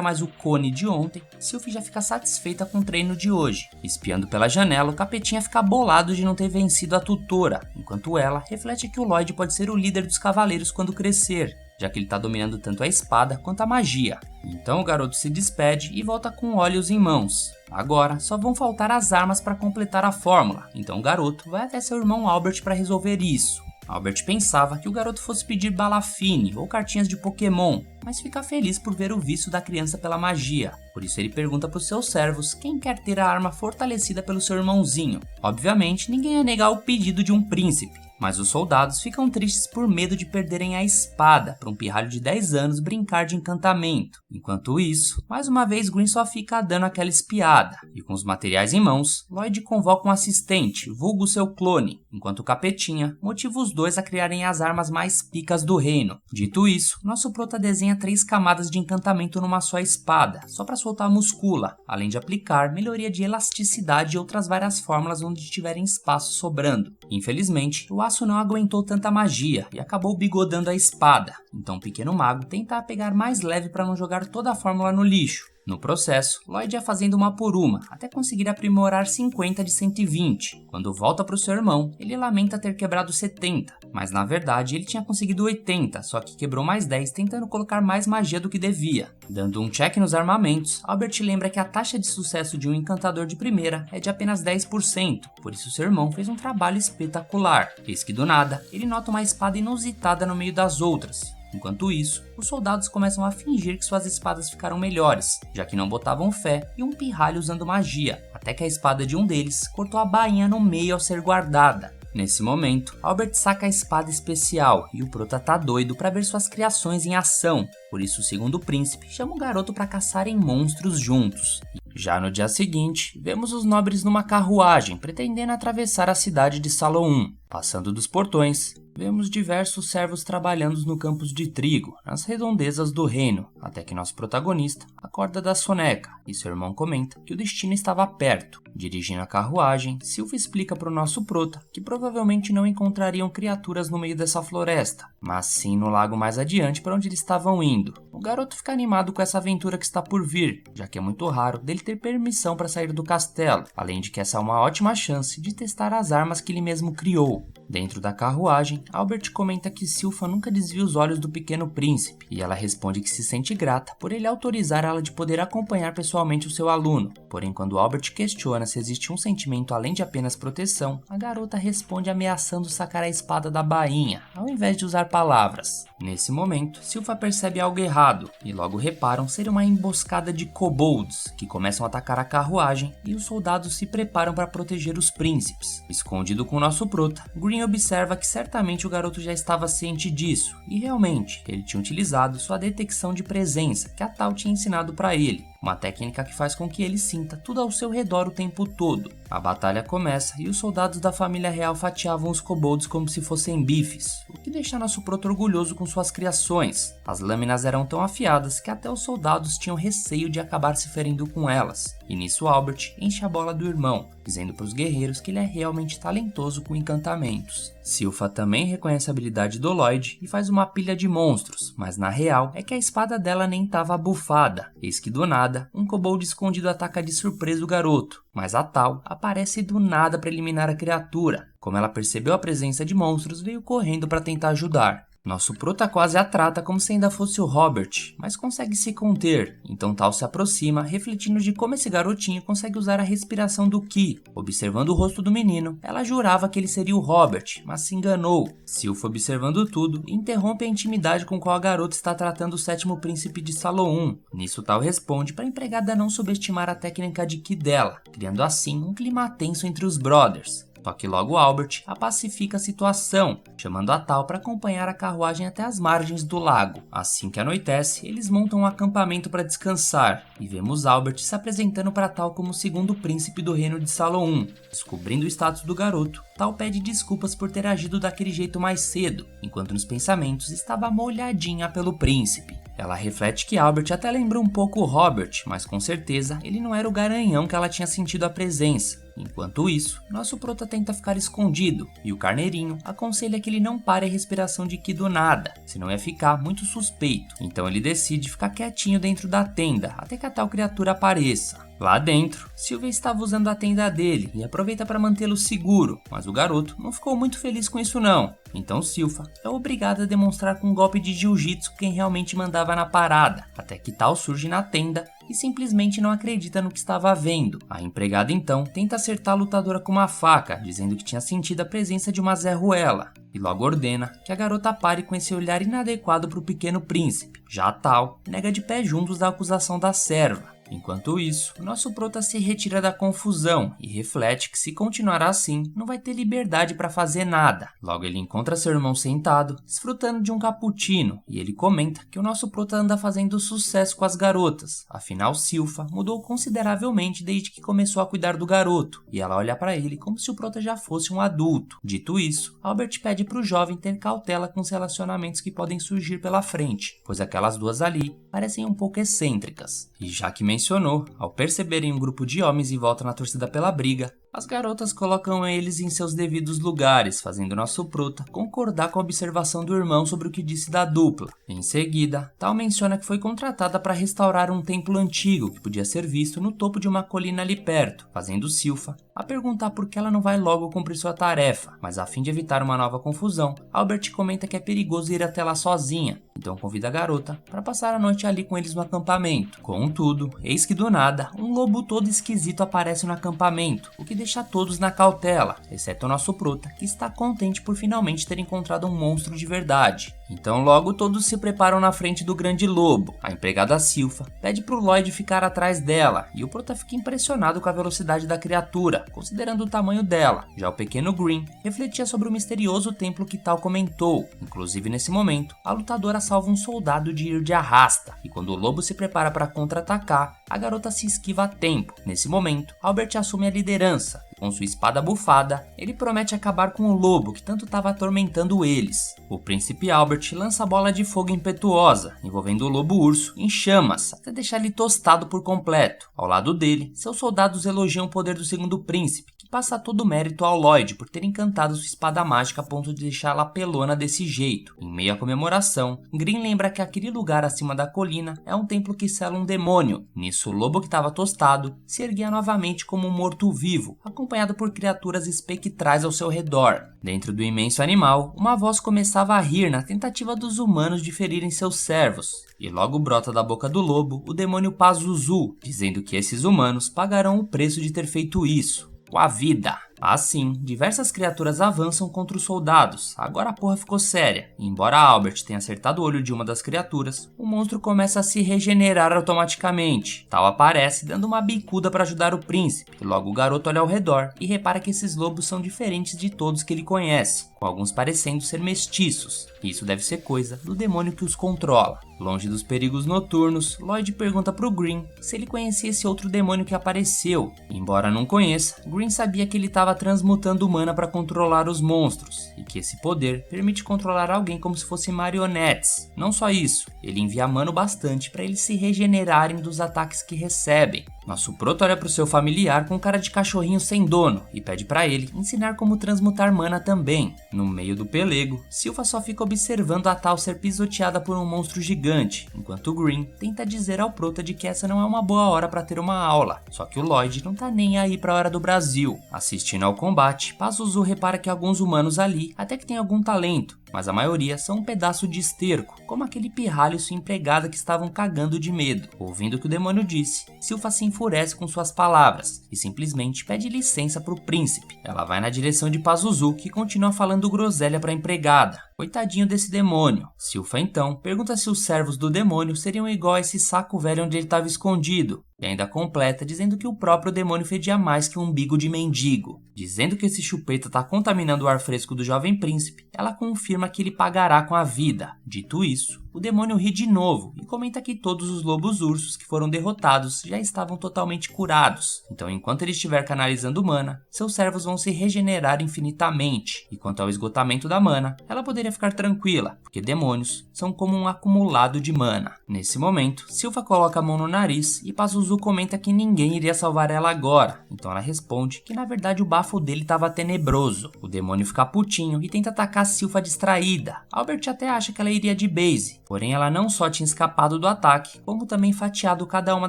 mais o Cone de ontem, Sylphie já fica satisfeita com o treino de hoje. Espiando pela janela, o Capetinha fica bolado de não ter vencido a tutora, enquanto ela reflete que o Lloyd pode ser o líder dos cavaleiros quando crescer, já que ele está dominando tanto a espada quanto a magia. Então o garoto se despede e volta com óleos em mãos. Agora só vão faltar as armas para completar a fórmula, então o garoto vai até seu irmão Albert para resolver isso. Albert pensava que o garoto fosse pedir balafine ou cartinhas de Pokémon, mas fica feliz por ver o vício da criança pela magia. Por isso ele pergunta para os seus servos quem quer ter a arma fortalecida pelo seu irmãozinho. Obviamente, ninguém ia negar o pedido de um príncipe, mas os soldados ficam tristes por medo de perderem a espada para um pirralho de 10 anos brincar de encantamento. Enquanto isso, mais uma vez Green só fica dando aquela espiada, e com os materiais em mãos, Lloyd convoca um assistente, vulgo seu clone, enquanto o Capetinha motiva os dois a criarem as armas mais picas do reino. Dito isso, nosso prota desenha 3 camadas de encantamento numa só espada, só para soltar a muscula, além de aplicar melhoria de elasticidade e outras várias fórmulas onde tiverem espaço sobrando. Infelizmente, o aço não aguentou tanta magia e acabou bigodando a espada, então o pequeno mago tenta pegar mais leve para não jogar toda a fórmula no lixo. No processo, Lloyd ia fazendo uma por uma, até conseguir aprimorar 50 de 120. Quando volta para o seu irmão, ele lamenta ter quebrado 70, mas na verdade ele tinha conseguido 80, só que quebrou mais 10 tentando colocar mais magia do que devia. Dando um check nos armamentos, Albert lembra que a taxa de sucesso de um encantador de primeira é de apenas 10%, por isso seu irmão fez um trabalho espetacular. Eis que do nada, ele nota uma espada inusitada no meio das outras. Enquanto isso, os soldados começam a fingir que suas espadas ficaram melhores, já que não botavam fé em um pirralho usando magia, até que a espada de um deles cortou a bainha no meio ao ser guardada. Nesse momento, Albert saca a espada especial e o prota tá doido para ver suas criações em ação, por isso o segundo príncipe chama o garoto para caçarem monstros juntos. Já no dia seguinte, vemos os nobres numa carruagem pretendendo atravessar a cidade de Salon. Passando dos portões, vemos diversos servos trabalhando no campos de trigo, nas redondezas do reino, até que nosso protagonista acorda da soneca e seu irmão comenta que o destino estava perto. Dirigindo a carruagem, Sylphie explica para o nosso prota que provavelmente não encontrariam criaturas no meio dessa floresta, mas sim no lago mais adiante para onde eles estavam indo. O garoto fica animado com essa aventura que está por vir, já que é muito raro dele ter permissão para sair do castelo, além de que essa é uma ótima chance de testar as armas que ele mesmo criou. Dentro da carruagem, Albert comenta que Sylpha nunca desvia os olhos do pequeno príncipe, e ela responde que se sente grata por ele autorizar ela de poder acompanhar pessoalmente o seu aluno. Porém, quando Albert questiona se existe um sentimento além de apenas proteção, a garota responde ameaçando sacar a espada da bainha, ao invés de usar palavras. Nesse momento, Sylpha percebe algo errado, e logo reparam ser uma emboscada de kobolds, que começam a atacar a carruagem, e os soldados se preparam para proteger os príncipes. Escondido com o nosso prota, Green observa que certamente o garoto já estava ciente disso, e realmente, ele tinha utilizado sua detecção de presença que a Tal tinha ensinado para ele. uma técnica que faz com que ele sinta tudo ao seu redor o tempo todo. A batalha começa e os soldados da família real fatiavam os kobolds como se fossem bifes, o que deixa nosso proto orgulhoso com suas criações. As lâminas eram tão afiadas que até os soldados tinham receio de acabar se ferindo com elas. E nisso Albert enche a bola do irmão, dizendo para os guerreiros que ele é realmente talentoso com encantamentos. Silpha também reconhece a habilidade do Lloyd e faz uma pilha de monstros, mas na real é que a espada dela nem estava bufada. Eis que do nada, um kobold escondido ataca de surpresa o garoto, mas a Tal aparece do nada para eliminar a criatura. Como ela percebeu a presença de monstros, veio correndo para tentar ajudar. Nosso prota quase a trata como se ainda fosse o Robert, mas consegue se conter, então Tal se aproxima, refletindo de como esse garotinho consegue usar a respiração do Ki. Observando o rosto do menino, ela jurava que ele seria o Robert, mas se enganou. Silpha, observando tudo, interrompe a intimidade com qual a garota está tratando o sétimo príncipe de Saloum. Nisso Tal responde para a empregada não subestimar a técnica de Ki dela, criando assim um clima tenso entre os brothers. Só que logo Albert pacifica a situação, chamando a Tal para acompanhar a carruagem até as margens do lago. Assim que anoitece, eles montam um acampamento para descansar, e vemos Albert se apresentando para Tal como o segundo príncipe do reino de Saloum. Descobrindo o status do garoto, Tal pede desculpas por ter agido daquele jeito mais cedo, enquanto nos pensamentos estava molhadinha pelo príncipe. Ela reflete que Albert até lembra um pouco o Robert, mas com certeza ele não era o garanhão que ela tinha sentido a presença. Enquanto isso, nosso prota tenta ficar escondido, e o carneirinho aconselha que ele não pare a respiração de Ki do nada, senão ia ficar muito suspeito. Então ele decide ficar quietinho dentro da tenda, até que a tal criatura apareça. Lá dentro, Sylvia estava usando a tenda dele e aproveita para mantê-lo seguro, mas o garoto não ficou muito feliz com isso não. Então Silpha é obrigada a demonstrar com um golpe de jiu-jitsu quem realmente mandava na parada, até que Tal surge na tenda e simplesmente não acredita no que estava vendo. A empregada então tenta acertar a lutadora com uma faca, dizendo que tinha sentido a presença de uma Zerruela, e logo ordena que a garota pare com esse olhar inadequado para o pequeno príncipe. Já a Tal nega de pé juntos a acusação da serva. Enquanto isso, nosso prota se retira da confusão e reflete que se continuar assim, não vai ter liberdade para fazer nada. Logo ele encontra seu irmão sentado, desfrutando de um cappuccino, e ele comenta que o nosso prota anda fazendo sucesso com as garotas. Afinal, Silpha mudou consideravelmente desde que começou a cuidar do garoto, e ela olha para ele como se o prota já fosse um adulto. Dito isso, Albert pede para o jovem ter cautela com os relacionamentos que podem surgir pela frente, pois aquelas duas ali parecem um pouco excêntricas. E já que mencionou, ao perceberem um grupo de homens em volta na torcida pela briga, as garotas colocam eles em seus devidos lugares, fazendo nosso prota concordar com a observação do irmão sobre o que disse da dupla. Em seguida, Tal menciona que foi contratada para restaurar um templo antigo que podia ser visto no topo de uma colina ali perto, fazendo Silpha a perguntar por que ela não vai logo cumprir sua tarefa, mas a fim de evitar uma nova confusão, Albert comenta que é perigoso ir até lá sozinha, então convida a garota para passar a noite ali com eles no acampamento. Contudo, eis que do nada, um lobo todo esquisito aparece no acampamento, o que deixa todos na cautela, exceto o nosso prota, que está contente por finalmente ter encontrado um monstro de verdade. Então logo todos se preparam na frente do grande lobo. A empregada Silpha pede pro Lloyd ficar atrás dela, e o prota fica impressionado com a velocidade da criatura, considerando o tamanho dela. Já o pequeno Green refletia sobre o misterioso templo que Tal comentou. Inclusive nesse momento, a lutadora salva um soldado de ir de arrasta, e quando o lobo se prepara para contra-atacar, a garota se esquiva a tempo. Nesse momento, Albert assume a liderança. Com sua espada bufada, ele promete acabar com o lobo que tanto estava atormentando eles. O príncipe Albert lança a bola de fogo impetuosa, envolvendo o lobo-urso em chamas, até deixar ele tostado por completo. Ao lado dele, seus soldados elogiam o poder do segundo príncipe, que passa todo o mérito ao Lloyd por ter encantado sua espada mágica a ponto de deixá-la pelona desse jeito. Em meio à comemoração, Green lembra que aquele lugar acima da colina é um templo que sela um demônio. Nisso, o lobo que estava tostado se erguia novamente como um morto-vivo, acompanhado por criaturas espectrais ao seu redor. Dentro do imenso animal, uma voz começava a rir na tentativa dos humanos de ferirem seus servos. E logo brota da boca do lobo o demônio Pazuzu, dizendo que esses humanos pagarão o preço de ter feito isso, com a vida. Assim, diversas criaturas avançam contra os soldados. Agora a porra ficou séria. E embora Albert tenha acertado o olho de uma das criaturas, o monstro começa a se regenerar automaticamente. Tal aparece dando uma bicuda para ajudar o príncipe. E logo o garoto olha ao redor e repara que esses lobos são diferentes de todos que ele conhece, com alguns parecendo ser mestiços. Isso deve ser coisa do demônio que os controla. Longe dos perigos noturnos, Lloyd pergunta pro Green se ele conhecia esse outro demônio que apareceu. Embora não conheça, Green sabia que ele estava transmutando mana para controlar os monstros, e que esse poder permite controlar alguém como se fossem marionetes. Não só isso, ele envia mana bastante para eles se regenerarem dos ataques que recebem. Nosso Proto olha pro seu familiar com cara de cachorrinho sem dono e pede para ele ensinar como transmutar mana também. No meio do pelego, Silpha só fica observando a tal ser pisoteada por um monstro gigante, enquanto Green tenta dizer ao Prota de que essa não é uma boa hora para ter uma aula. Só que o Lloyd não tá nem aí pra hora do Brasil. Assistindo ao combate, Pazuzu repara que alguns humanos ali até que tem algum talento, mas a maioria são um pedaço de esterco, como aquele pirralho e sua empregada que estavam cagando de medo. Ouvindo o que o demônio disse, Silpha se enfurece com suas palavras e simplesmente pede licença pro príncipe. Ela vai na direção de Pazuzu, que continua falando groselha pra empregada. Coitadinho desse demônio. Silpha então pergunta se os servos do demônio seriam igual a esse saco velho onde ele estava escondido. E ainda completa dizendo que o próprio demônio fedia mais que um umbigo de mendigo. Dizendo que esse chupeta tá contaminando o ar fresco do jovem príncipe, ela confirma que ele pagará com a vida. Dito isso, o demônio ri de novo e comenta que todos os lobos ursos que foram derrotados já estavam totalmente curados. Então, enquanto ele estiver canalizando mana, seus servos vão se regenerar infinitamente. E quanto ao esgotamento da mana, ela poderia ficar tranquila, porque demônios são como um acumulado de mana. Nesse momento, Silpha coloca a mão no nariz e Pazuzu comenta que ninguém iria salvar ela agora. Então ela responde que na verdade o bafo dele estava tenebroso. O demônio fica putinho e tenta atacar Silpha distraída. Albert até acha que ela iria de base, porém ela não só tinha escapado do ataque, como também fatiado cada uma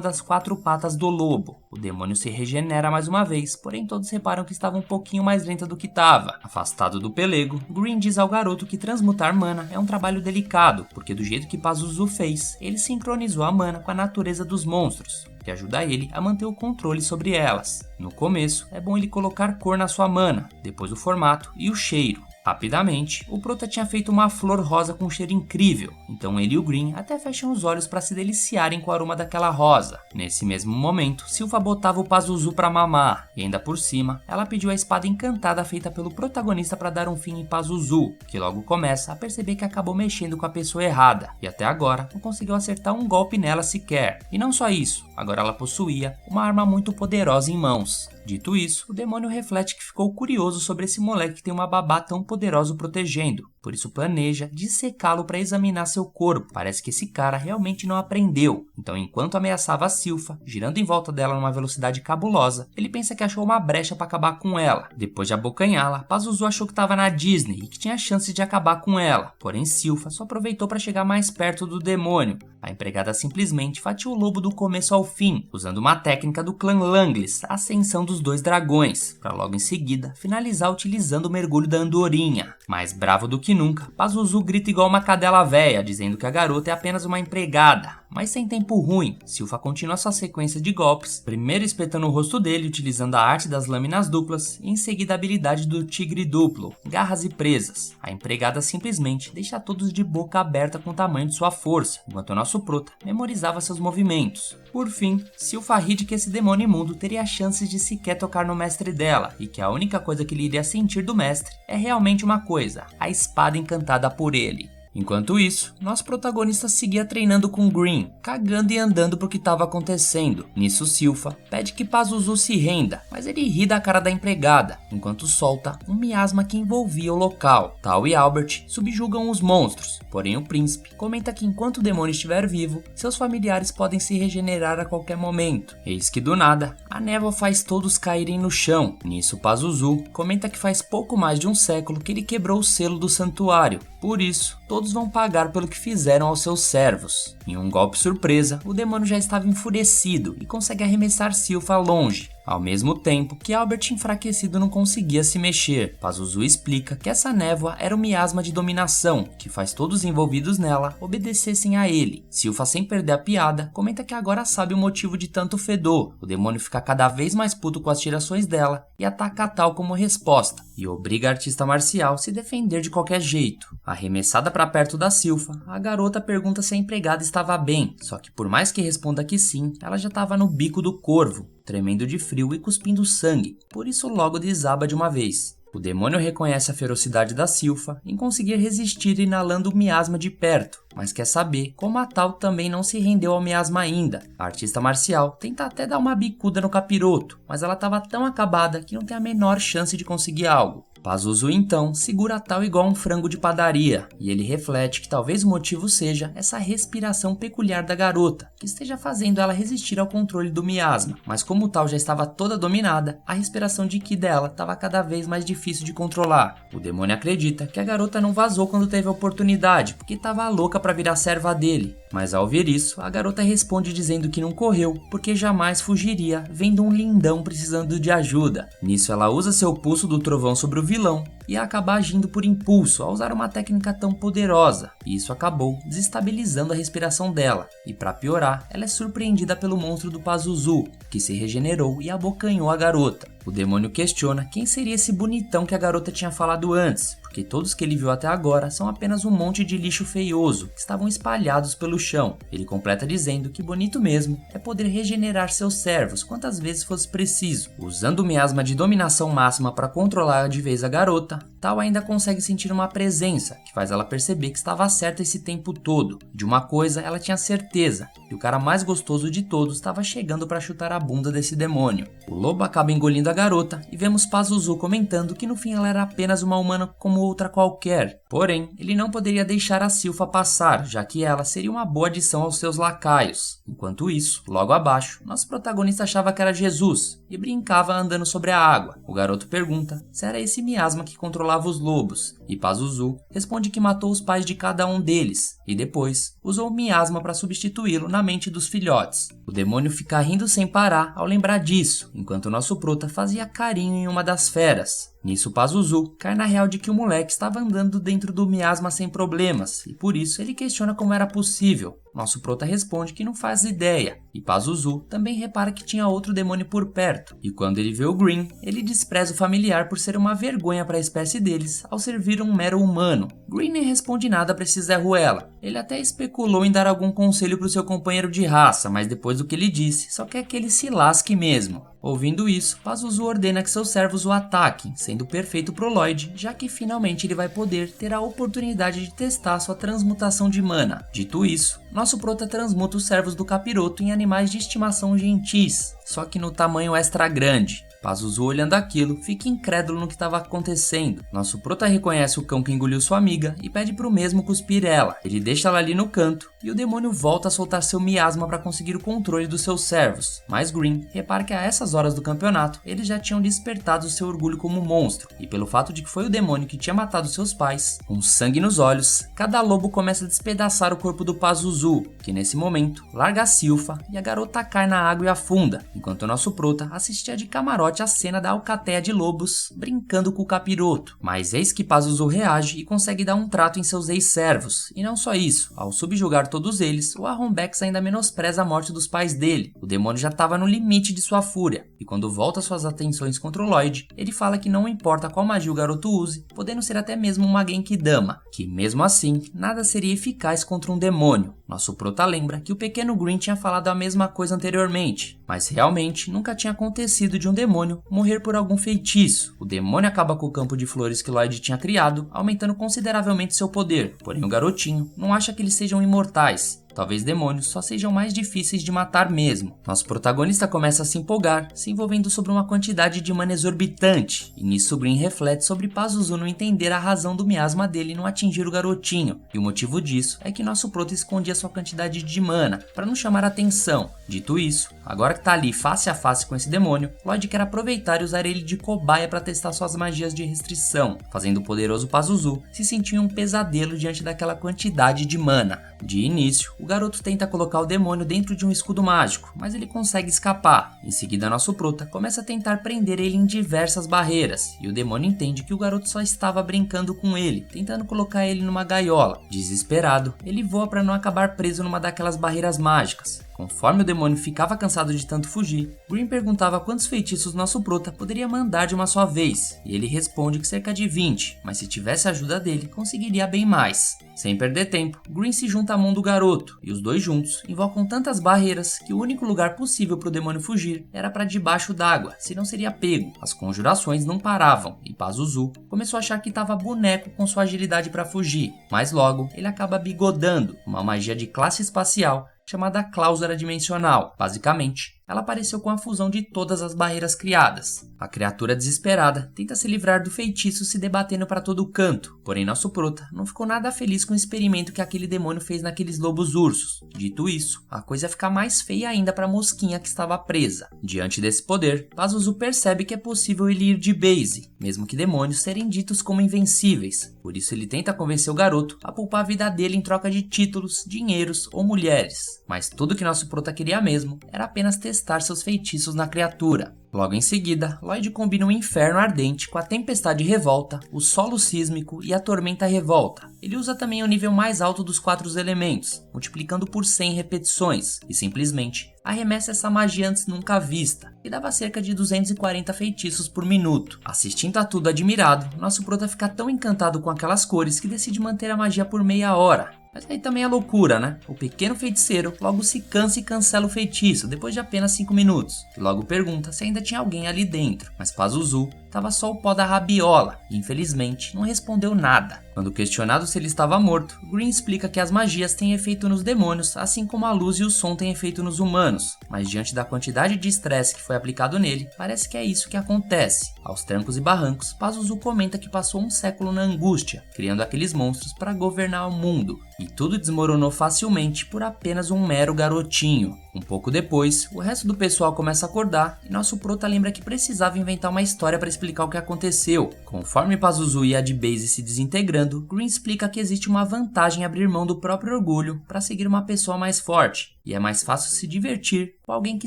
das 4 patas do lobo. O demônio se regenera mais uma vez, porém todos reparam que estava um pouquinho mais lenta do que estava. Afastado do pelego, Green diz ao garoto que transmutar mana é um trabalho delicado, porque do jeito que Pazuzu fez, ele sincronizou a mana com a natureza dos monstros, que ajuda ele a manter o controle sobre elas. No começo, é bom ele colocar cor na sua mana, depois o formato e o cheiro. Rapidamente, o Prota tinha feito uma flor rosa com um cheiro incrível, então ele e o Green até fecham os olhos para se deliciarem com o aroma daquela rosa. Nesse mesmo momento, Silpha botava o Pazuzu para mamar, e ainda por cima, ela pediu a espada encantada feita pelo protagonista para dar um fim em Pazuzu, que logo começa a perceber que acabou mexendo com a pessoa errada, e até agora não conseguiu acertar um golpe nela sequer. E não só isso, agora ela possuía uma arma muito poderosa em mãos. Dito isso, o demônio reflete que ficou curioso sobre esse moleque que tem uma babá tão poderosa o protegendo, por isso planeja dissecá-lo para examinar seu corpo. Parece que esse cara realmente não aprendeu. Então, enquanto ameaçava a Silpha, girando em volta dela numa velocidade cabulosa, ele pensa que achou uma brecha para acabar com ela. Depois de abocanhá-la, Pazuzu achou que estava na Disney e que tinha chance de acabar com ela. Porém, Silpha só aproveitou para chegar mais perto do demônio. A empregada simplesmente fatiou o lobo do começo ao fim, usando uma técnica do clã Langlis, a ascensão dos 2 dragões, para logo em seguida finalizar utilizando o mergulho da andorinha. Mais bravo do que nunca, Pazuzu grita igual uma cadela véia, dizendo que a garota é apenas uma empregada. Mas sem tempo ruim, Silpha continua sua sequência de golpes, primeiro espetando o rosto dele utilizando a arte das lâminas duplas e em seguida a habilidade do tigre duplo, garras e presas. A empregada simplesmente deixa todos de boca aberta com o tamanho de sua força, enquanto o nosso Prota memorizava seus movimentos. Por fim, Silpha ri de que esse demônio imundo teria chances de sequer tocar no mestre dela, e que a única coisa que ele iria sentir do mestre é realmente uma coisa, a espada encantada por ele. Enquanto isso, nosso protagonista seguia treinando com Green, cagando e andando pro que estava acontecendo. Nisso, Silpha pede que Pazuzu se renda, mas ele ri da cara da empregada, enquanto solta um miasma que envolvia o local. Tal e Albert subjugam os monstros, porém o príncipe comenta que enquanto o demônio estiver vivo, seus familiares podem se regenerar a qualquer momento. Eis que do nada, a névoa faz todos caírem no chão. Nisso, Pazuzu comenta que faz pouco mais de um século que ele quebrou o selo do santuário, por isso, todos vão pagar pelo que fizeram aos seus servos. Em um golpe surpresa, o demônio já estava enfurecido e consegue arremessar Silpha longe. Ao mesmo tempo que Albert, enfraquecido, não conseguia se mexer. Pazuzu explica que essa névoa era um miasma de dominação, que faz todos os envolvidos nela obedecessem a ele. Silpha, sem perder a piada, comenta que agora sabe o motivo de tanto fedor. O demônio fica cada vez mais puto com as tirações dela e ataca a Tal como resposta, e obriga a artista marcial a se defender de qualquer jeito. Arremessada para perto da Silpha, a garota pergunta se a empregada estava bem, só que por mais que responda que sim, ela já estava no bico do corvo, tremendo de frio e cuspindo sangue, por isso logo desaba de uma vez. O demônio reconhece a ferocidade da Silpha em conseguir resistir inalando o miasma de perto, mas quer saber como a Tal também não se rendeu ao miasma ainda. A artista marcial tenta até dar uma bicuda no capiroto, mas ela estava tão acabada que não tem a menor chance de conseguir algo. Pazuzu então segura a Tal igual um frango de padaria, e ele reflete que talvez o motivo seja essa respiração peculiar da garota, que esteja fazendo ela resistir ao controle do miasma. Mas como Tal já estava toda dominada, a respiração de Ki dela estava cada vez mais difícil de controlar. O demônio acredita que a garota não vazou quando teve a oportunidade, porque estava louca para virar serva dele. Mas ao ver isso, a garota responde dizendo que não correu, porque jamais fugiria, vendo um lindão precisando de ajuda. Nisso ela usa seu pulso do trovão sobre o vilão e acaba agindo por impulso ao usar uma técnica tão poderosa, e isso acabou desestabilizando a respiração dela, e para piorar, ela é surpreendida pelo monstro do Pazuzu, que se regenerou e abocanhou a garota. O demônio questiona quem seria esse bonitão que a garota tinha falado antes, porque todos que ele viu até agora são apenas um monte de lixo feioso que estavam espalhados pelo chão. Ele completa dizendo que bonito mesmo é poder regenerar seus servos quantas vezes fosse preciso. Usando o miasma de dominação máxima para controlar de vez a garota, Tal ainda consegue sentir uma presença que faz ela perceber que estava certa esse tempo todo. De uma coisa ela tinha certeza, que o cara mais gostoso de todos estava chegando para chutar a bunda desse demônio. O lobo acaba engolindo a garota e vemos Pazuzu comentando que no fim ela era apenas uma humana como outra qualquer. Porém, ele não poderia deixar a Silpha passar, já que ela seria uma boa adição aos seus lacaios. Enquanto isso, logo abaixo, nosso protagonista achava que era Jesus e brincava andando sobre a água. O garoto pergunta se era esse miasma que controlava os lobos, e Pazuzu responde que matou os pais de cada um deles, e depois usou o miasma para substituí-lo na mente dos filhotes. O demônio fica rindo sem parar ao lembrar disso, enquanto nosso prota fazia carinho em uma das feras. Nisso Pazuzu cai na real de que o moleque estava andando dentro do miasma sem problemas, e por isso ele questiona como era possível. Nosso prota responde que não faz ideia, e Pazuzu também repara que tinha outro demônio por perto, e quando ele vê o Green, ele despreza o familiar por ser uma vergonha para a espécie deles ao servir um mero humano. Green nem responde nada para esse Zé Ruela. Ele até especulou em dar algum conselho para o seu companheiro de raça, mas depois do que ele disse, só quer que ele se lasque mesmo. Ouvindo isso, Pazuzu ordena que seus servos o ataquem, sendo perfeito pro Lloyd, já que finalmente ele vai poder ter a oportunidade de testar sua transmutação de mana. Dito isso, nosso prota transmuta os servos do capiroto em animais de estimação gentis, só que no tamanho extra grande. Pazuzu, olhando aquilo, fica incrédulo no que estava acontecendo. Nosso prota reconhece o cão que engoliu sua amiga e pede pro mesmo cuspir ela. Ele deixa ela ali no canto e o demônio volta a soltar seu miasma para conseguir o controle dos seus servos. Mas Green repara que a essas horas do campeonato eles já tinham despertado seu orgulho como monstro, e pelo fato de que foi o demônio que tinha matado seus pais, com sangue nos olhos, cada lobo começa a despedaçar o corpo do Pazuzu, que nesse momento larga a Silpha e a garota cai na água e afunda, enquanto nosso prota assistia de camarote a cena da alcateia de lobos brincando com o capiroto. Mas eis que Pazuzu reage e consegue dar um trato em seus ex-servos, e não só isso, ao subjugar todos eles, o Arrombex ainda menospreza a morte dos pais dele. O demônio já estava no limite de sua fúria, e quando volta suas atenções contra o Lloyd, ele fala que não importa qual magia o garoto use, podendo ser até mesmo uma Genkidama, que mesmo assim, nada seria eficaz contra um demônio. Nosso prota lembra que o pequeno Green tinha falado a mesma coisa anteriormente, mas realmente nunca tinha acontecido de um demônio morrer por algum feitiço. O demônio acaba com o campo de flores que Lloyd tinha criado, aumentando consideravelmente seu poder, porém o garotinho não acha que eles sejam imortais. Talvez demônios só sejam mais difíceis de matar mesmo. Nosso protagonista começa a se empolgar, se envolvendo sobre uma quantidade de mana exorbitante, e nisso Green reflete sobre Pazuzu não entender a razão do miasma dele não atingir o garotinho, e o motivo disso é que nosso prota escondia sua quantidade de mana para não chamar atenção. Dito isso, Agora que tá ali face a face com esse demônio, Lloyd quer aproveitar e usar ele de cobaia para testar suas magias de restrição, fazendo o poderoso Pazuzu se sentir um pesadelo diante daquela quantidade de mana. De início, o garoto tenta colocar o demônio dentro de um escudo mágico, mas ele consegue escapar. Em seguida, nosso prota começa a tentar prender ele em diversas barreiras, e o demônio entende que o garoto só estava brincando com ele, tentando colocar ele numa gaiola. Desesperado, ele voa para não acabar preso numa daquelas barreiras mágicas. Conforme o demônio ficava cansado de tanto fugir, Green perguntava quantos feitiços nosso prota poderia mandar de uma só vez, e ele responde que cerca de 20, mas se tivesse a ajuda dele, conseguiria bem mais. Sem perder tempo, Green se junta à mão do garoto, e os dois juntos invocam tantas barreiras que o único lugar possível para o demônio fugir era para debaixo d'água, senão seria pego. As conjurações não paravam, e Pazuzu começou a achar que estava boneco com sua agilidade para fugir, mas logo ele acaba bigodando, uma magia de classe espacial chamada Cláusula Dimensional. Basicamente, ela apareceu com a fusão de todas as barreiras criadas. A criatura desesperada tenta se livrar do feitiço se debatendo para todo canto, porém nosso prota não ficou nada feliz com o experimento que aquele demônio fez naqueles lobos ursos. Dito isso, a coisa fica mais feia ainda para a mosquinha que estava presa. Diante desse poder, Pazuzu percebe que é possível ele ir de base, mesmo que demônios serem ditos como invencíveis. Por isso ele tenta convencer o garoto a poupar a vida dele em troca de títulos, dinheiros ou mulheres. Mas tudo que nosso prota queria mesmo era apenas testar seus feitiços na criatura. Logo em seguida, Lloyd combina o inferno ardente com a tempestade revolta, o solo sísmico e a tormenta revolta. Ele usa também o nível mais alto dos 4 elementos, multiplicando por 100 repetições, e simplesmente arremessa essa magia antes nunca vista, que dava cerca de 240 feitiços por minuto. Assistindo a tudo admirado, nosso prota fica tão encantado com aquelas cores que decide manter a magia por meia hora. Mas aí também é loucura, né? O pequeno feiticeiro logo se cansa e cancela o feitiço depois de apenas 5 minutos, e logo pergunta se ainda tinha alguém ali dentro, mas Pazuzu tava só o pó da rabiola e infelizmente não respondeu nada. Quando questionado se ele estava morto, Green explica que as magias têm efeito nos demônios, assim como a luz e o som têm efeito nos humanos, mas diante da quantidade de estresse que foi aplicado nele, parece que é isso que acontece. Aos trancos e barrancos, Pazuzu comenta que passou um século na angústia, criando aqueles monstros para governar o mundo, e tudo desmoronou facilmente por apenas um mero garotinho. Um pouco depois, o resto do pessoal começa a acordar e nosso prota lembra que precisava inventar uma história para explicar o que aconteceu. Conforme Pazuzu e a D-Base se desintegrando, Green explica que existe uma vantagem em abrir mão do próprio orgulho para seguir uma pessoa mais forte, e é mais fácil se divertir com alguém que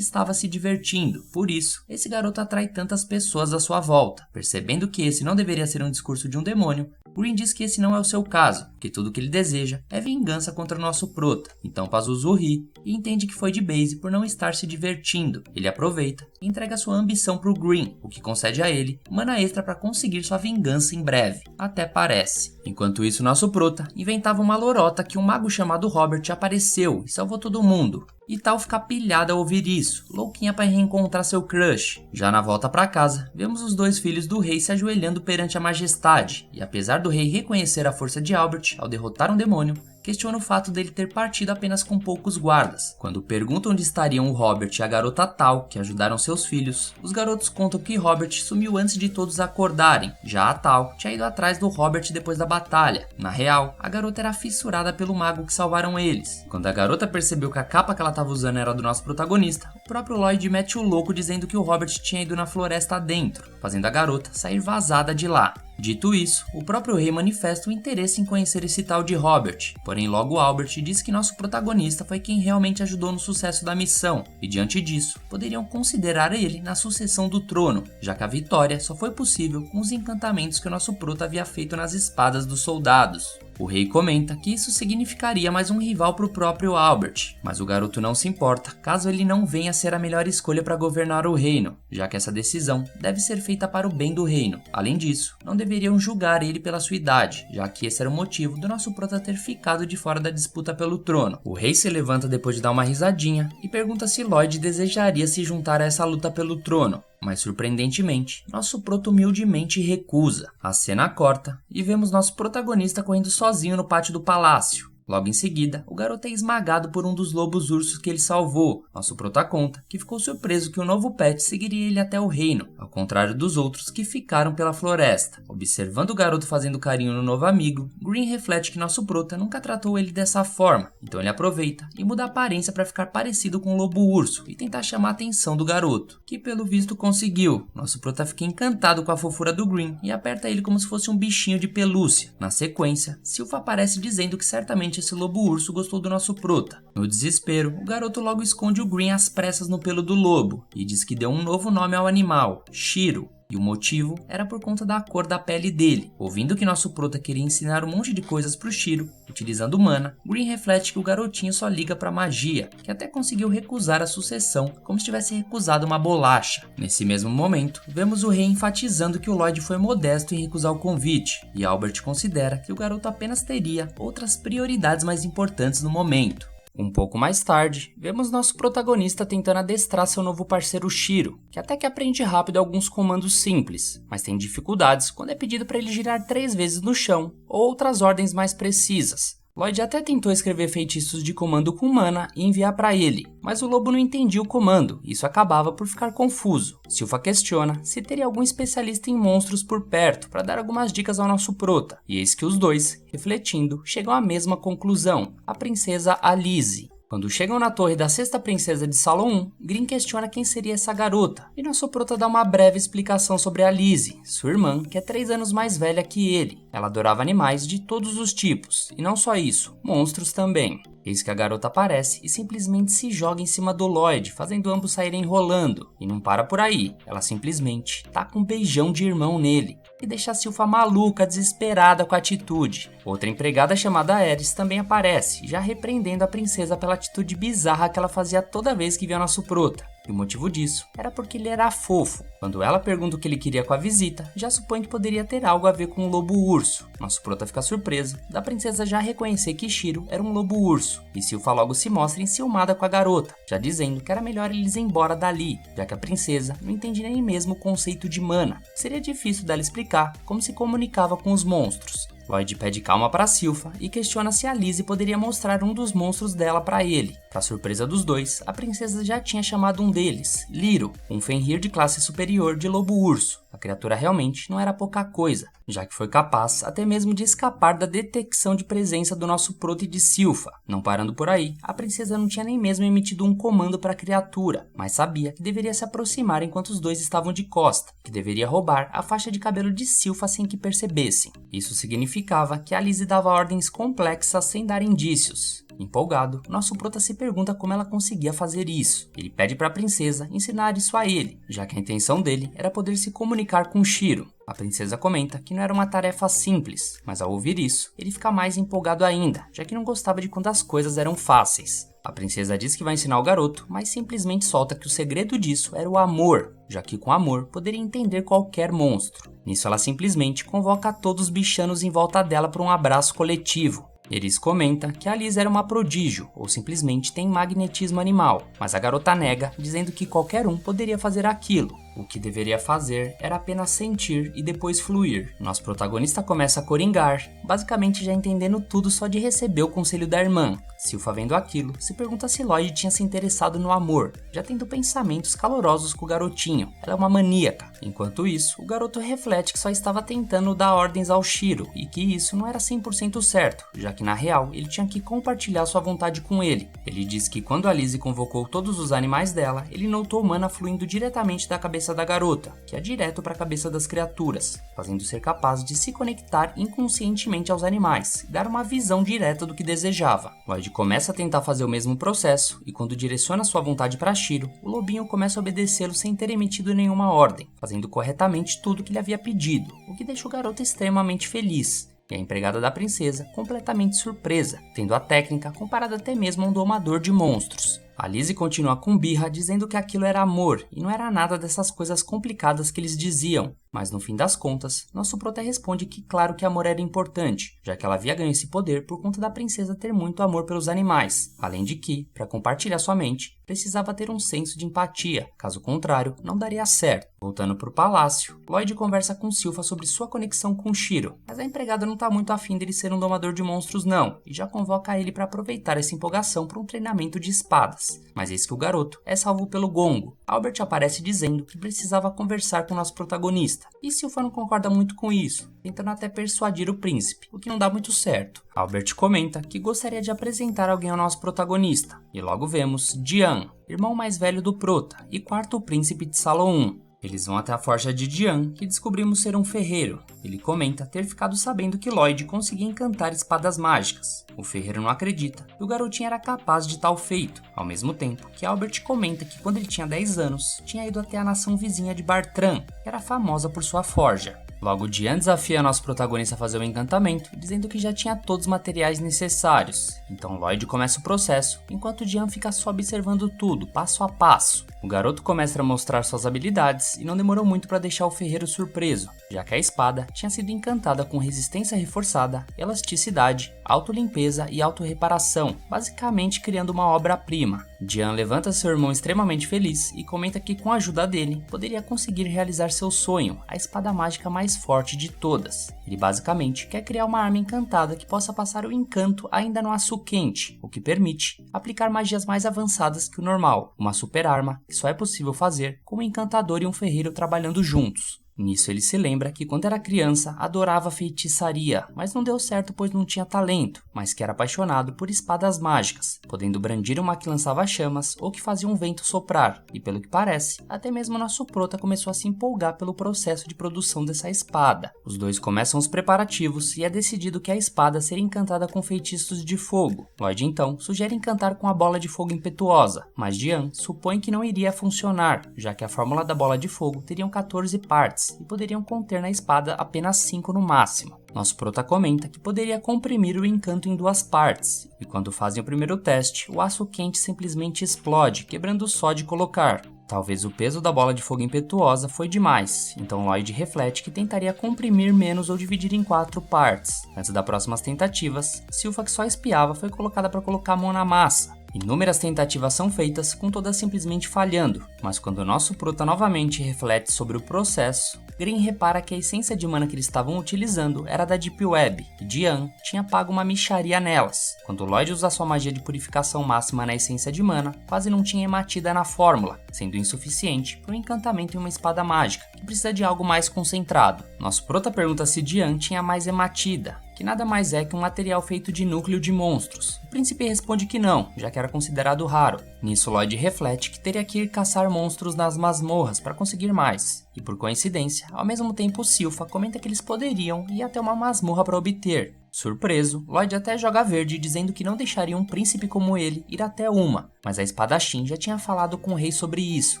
estava se divertindo. Por isso, esse garoto atrai tantas pessoas à sua volta. Percebendo que esse não deveria ser um discurso de um demônio, Green diz que esse não é o seu caso, que tudo que ele deseja é vingança contra o nosso prota. Então Pazuzu ri e entende que foi de base por não estar se divertindo. Ele aproveita e entrega sua ambição pro Green, o que concede a ele mana extra para conseguir sua vingança em breve. Até parece. Enquanto isso, nosso prota inventava uma lorota que um mago chamado Robert apareceu e salvou todo mundo. E Tal fica pilhada ao ouvir isso, louquinha para reencontrar seu crush. Já na volta para casa, vemos os dois filhos do rei se ajoelhando perante a majestade, e apesar do rei reconhecer a força de Albert ao derrotar um demônio, questiona o fato dele ter partido apenas com poucos guardas. Quando perguntam onde estariam o Robert e a garota Tal, que ajudaram seus filhos, os garotos contam que Robert sumiu antes de todos acordarem. Já a Tal tinha ido atrás do Robert depois da batalha. Na real, a garota era fissurada pelo mago que salvaram eles. Quando a garota percebeu que a capa que ela estava usando era do nosso protagonista, o próprio Lloyd mete o louco dizendo que o Robert tinha ido na floresta adentro, fazendo a garota sair vazada de lá. Dito isso, o próprio rei manifesta o interesse em conhecer esse tal de Robert, porém logo Albert diz que nosso protagonista foi quem realmente ajudou no sucesso da missão, e diante disso, poderiam considerar ele na sucessão do trono, já que a vitória só foi possível com os encantamentos que o nosso prota havia feito nas espadas dos soldados. O rei comenta que isso significaria mais um rival para o próprio Albert, mas o garoto não se importa caso ele não venha a ser a melhor escolha para governar o reino, já que essa decisão deve ser feita para o bem do reino. Além disso, não deveriam julgar ele pela sua idade, já que esse era o motivo do nosso prota ter ficado de fora da disputa pelo trono. O rei se levanta depois de dar uma risadinha e pergunta se Lloyd desejaria se juntar a essa luta pelo trono. Mas surpreendentemente, nosso prota humildemente recusa. A cena corta e vemos nosso protagonista correndo sozinho no pátio do palácio. Logo em seguida, o garoto é esmagado por um dos lobos ursos que ele salvou. Nosso prota conta que ficou surpreso que o novo pet seguiria ele até o reino, ao contrário dos outros que ficaram pela floresta. Observando o garoto fazendo carinho no novo amigo, Green reflete que nosso prota nunca tratou ele dessa forma, então ele aproveita e muda a aparência para ficar parecido com o lobo urso e tentar chamar a atenção do garoto, que pelo visto conseguiu. Nosso prota fica encantado com a fofura do Green e aperta ele como se fosse um bichinho de pelúcia. Na sequência, Silpha aparece dizendo que certamente esse lobo urso gostou do nosso prota. No desespero, o garoto logo esconde o Green às pressas no pelo do lobo e diz que deu um novo nome ao animal, Shiro. E o motivo era por conta da cor da pele dele. Ouvindo que nosso prota queria ensinar um monte de coisas pro Shiro, utilizando mana, Green reflete que o garotinho só liga pra magia, que até conseguiu recusar a sucessão, como se tivesse recusado uma bolacha. Nesse mesmo momento, vemos o rei enfatizando que o Lloyd foi modesto em recusar o convite, e Albert considera que o garoto apenas teria outras prioridades mais importantes no momento. Um pouco mais tarde, vemos nosso protagonista tentando adestrar seu novo parceiro Shiro, que até que aprende rápido alguns comandos simples, mas tem dificuldades quando é pedido para ele girar 3 vezes no chão ou outras ordens mais precisas. Lloyd até tentou escrever feitiços de comando com mana e enviar para ele, mas o lobo não entendia o comando, e isso acabava por ficar confuso. Silpha questiona se teria algum especialista em monstros por perto para dar algumas dicas ao nosso prota, e eis que os dois, refletindo, chegam à mesma conclusão: a princesa Alize. Quando chegam na torre da sexta princesa de Salon 1, Green questiona quem seria essa garota, e nosso prota dá uma breve explicação sobre Alize, sua irmã, que é 3 anos mais velha que ele. Ela adorava animais de todos os tipos, e não só isso, monstros também. Eis que a garota aparece e simplesmente se joga em cima do Lloyd, fazendo ambos saírem rolando. E não para por aí, ela simplesmente taca um beijão de irmão nele, que deixa a Silpha maluca, desesperada com a atitude. Outra empregada chamada Ares também aparece, já repreendendo a princesa pela atitude bizarra que ela fazia toda vez que via nosso prota. E o motivo disso era porque ele era fofo. Quando ela pergunta o que ele queria com a visita, já supõe que poderia ter algo a ver com o lobo urso. Nosso prota fica surpreso da princesa já reconhecer que Shiro era um lobo urso, e Silpha logo se mostra enciumada com a garota, já dizendo que era melhor eles ir embora dali, já que a princesa não entende nem mesmo o conceito de mana. Seria difícil dela explicar como se comunicava com os monstros. Lloyd pede calma para Silpha e questiona se Alize poderia mostrar um dos monstros dela para ele. Para surpresa dos dois, a princesa já tinha chamado um deles, Liro, um Fenrir de classe superior de lobo urso. A criatura realmente não era pouca coisa, já que foi capaz até mesmo de escapar da detecção de presença do nosso prota e de Silpha. Não parando por aí, a princesa não tinha nem mesmo emitido um comando para a criatura, mas sabia que deveria se aproximar enquanto os dois estavam de costa, que deveria roubar a faixa de cabelo de Silpha sem que percebessem. Isso significava que Alize dava ordens complexas sem dar indícios. Empolgado, nosso prota se pergunta como ela conseguia fazer isso. Ele pede para a princesa ensinar isso a ele, já que a intenção dele era poder se comunicar com Shiro. A princesa comenta que não era uma tarefa simples, mas ao ouvir isso, ele fica mais empolgado ainda, já que não gostava de quando as coisas eram fáceis. A princesa diz que vai ensinar o garoto, mas simplesmente solta que o segredo disso era o amor, já que com amor poderia entender qualquer monstro. Nisso ela simplesmente convoca todos os bichanos em volta dela para um abraço coletivo. Eles comentam que Alize era uma prodígio, ou simplesmente tem magnetismo animal, mas a garota nega, dizendo que qualquer um poderia fazer aquilo. O que deveria fazer era apenas sentir e depois fluir. Nosso protagonista começa a coringar, basicamente já entendendo tudo só de receber o conselho da irmã. Silpha, vendo aquilo, se pergunta se Lloyd tinha se interessado no amor, já tendo pensamentos calorosos com o garotinho. Ela é uma maníaca. Enquanto isso, o garoto reflete que só estava tentando dar ordens ao Shiro e que isso não era 100% certo, já que na real ele tinha que compartilhar sua vontade com ele. Ele diz que quando Alize convocou todos os animais dela, ele notou mana fluindo diretamente da cabeça da garota, que é direto para a cabeça das criaturas, fazendo ser capaz de se conectar inconscientemente aos animais e dar uma visão direta do que desejava. Lloyd começa a tentar fazer o mesmo processo e quando direciona sua vontade para Shiro, o lobinho começa a obedecê-lo sem ter emitido nenhuma ordem, fazendo corretamente tudo o que ele havia pedido, o que deixa o garoto extremamente feliz. E a empregada da princesa completamente surpresa, tendo a técnica comparada até mesmo a um domador de monstros. A Lizzie continua com birra dizendo que aquilo era amor e não era nada dessas coisas complicadas que eles diziam. Mas no fim das contas, nosso prota responde que claro que amor era importante, já que ela havia ganho esse poder por conta da princesa ter muito amor pelos animais. Além de que, para compartilhar sua mente, precisava ter um senso de empatia, caso contrário, não daria certo. Voltando pro palácio, Lloyd conversa com Silpha sobre sua conexão com Shiro, mas a empregada não tá muito afim dele ser um domador de monstros não, e já convoca ele para aproveitar essa empolgação para um treinamento de espadas. Mas eis que o garoto é salvo pelo gongo. Albert aparece dizendo que precisava conversar com o nosso protagonista, e Silpha não concorda muito com isso, tentando até persuadir o príncipe, o que não dá muito certo. Albert comenta que gostaria de apresentar alguém ao nosso protagonista, e logo vemos Dian, irmão mais velho do prota e quarto príncipe de Salon 1. Eles vão até a forja de Dian, que descobrimos ser um ferreiro. Ele comenta ter ficado sabendo que Lloyd conseguia encantar espadas mágicas. O ferreiro não acredita e o garotinho era capaz de tal feito, ao mesmo tempo que Albert comenta que quando ele tinha 10 anos, tinha ido até a nação vizinha de Bartran, que era famosa por sua forja. Logo, Dian desafia nosso protagonista a fazer o encantamento, dizendo que já tinha todos os materiais necessários. Então Lloyd começa o processo, enquanto Dian fica só observando tudo, passo a passo. O garoto começa a mostrar suas habilidades e não demorou muito para deixar o ferreiro surpreso, já que a espada tinha sido encantada com resistência reforçada, elasticidade, autolimpeza e autorreparação, basicamente criando uma obra-prima. Dian levanta seu irmão extremamente feliz e comenta que com a ajuda dele, poderia conseguir realizar seu sonho, a espada mágica mais forte de todas. Ele basicamente quer criar uma arma encantada que possa passar o encanto ainda no aço quente, o que permite aplicar magias mais avançadas que o normal, uma super arma que só é possível fazer com um encantador e um ferreiro trabalhando juntos. Nisso ele se lembra que quando era criança adorava feitiçaria, mas não deu certo pois não tinha talento, mas que era apaixonado por espadas mágicas, podendo brandir uma que lançava chamas ou que fazia um vento soprar, e pelo que parece, até mesmo nosso prota começou a se empolgar pelo processo de produção dessa espada. Os dois começam os preparativos e é decidido que a espada seria encantada com feitiços de fogo. Lloyd então sugere encantar com a bola de fogo impetuosa, mas Dian supõe que não iria funcionar, já que a fórmula da bola de fogo teria 14 partes, e poderiam conter na espada apenas 5 no máximo. Nosso prota comenta que poderia comprimir o encanto em 2 partes, e quando fazem o primeiro teste, o aço quente simplesmente explode, quebrando só de colocar. Talvez o peso da bola de fogo impetuosa foi demais, então Lloyd reflete que tentaria comprimir menos ou dividir em 4 partes. Antes das próximas tentativas, Silpha, que só espiava, foi colocada para colocar a mão na massa. Inúmeras tentativas são feitas, com todas simplesmente falhando, mas quando o nosso prota novamente reflete sobre o processo, Green repara que a essência de mana que eles estavam utilizando era da Deep Web, e Dian tinha pago uma mixaria nelas. Quando Lloyd usa sua magia de purificação máxima na essência de mana, quase não tinha hematida na fórmula, sendo insuficiente para um encantamento em uma espada mágica, que precisa de algo mais concentrado. Nosso prota pergunta se Dian tinha mais hematida, que nada mais é que um material feito de núcleo de monstros. O príncipe responde que não, já que era considerado raro. Nisso Lloyd reflete que teria que ir caçar monstros nas masmorras para conseguir mais. E por coincidência, ao mesmo tempo Silpha comenta que eles poderiam ir até uma masmorra para obter. Surpreso, Lloyd até joga verde dizendo que não deixaria um príncipe como ele ir até uma, mas a espadachim já tinha falado com o rei sobre isso,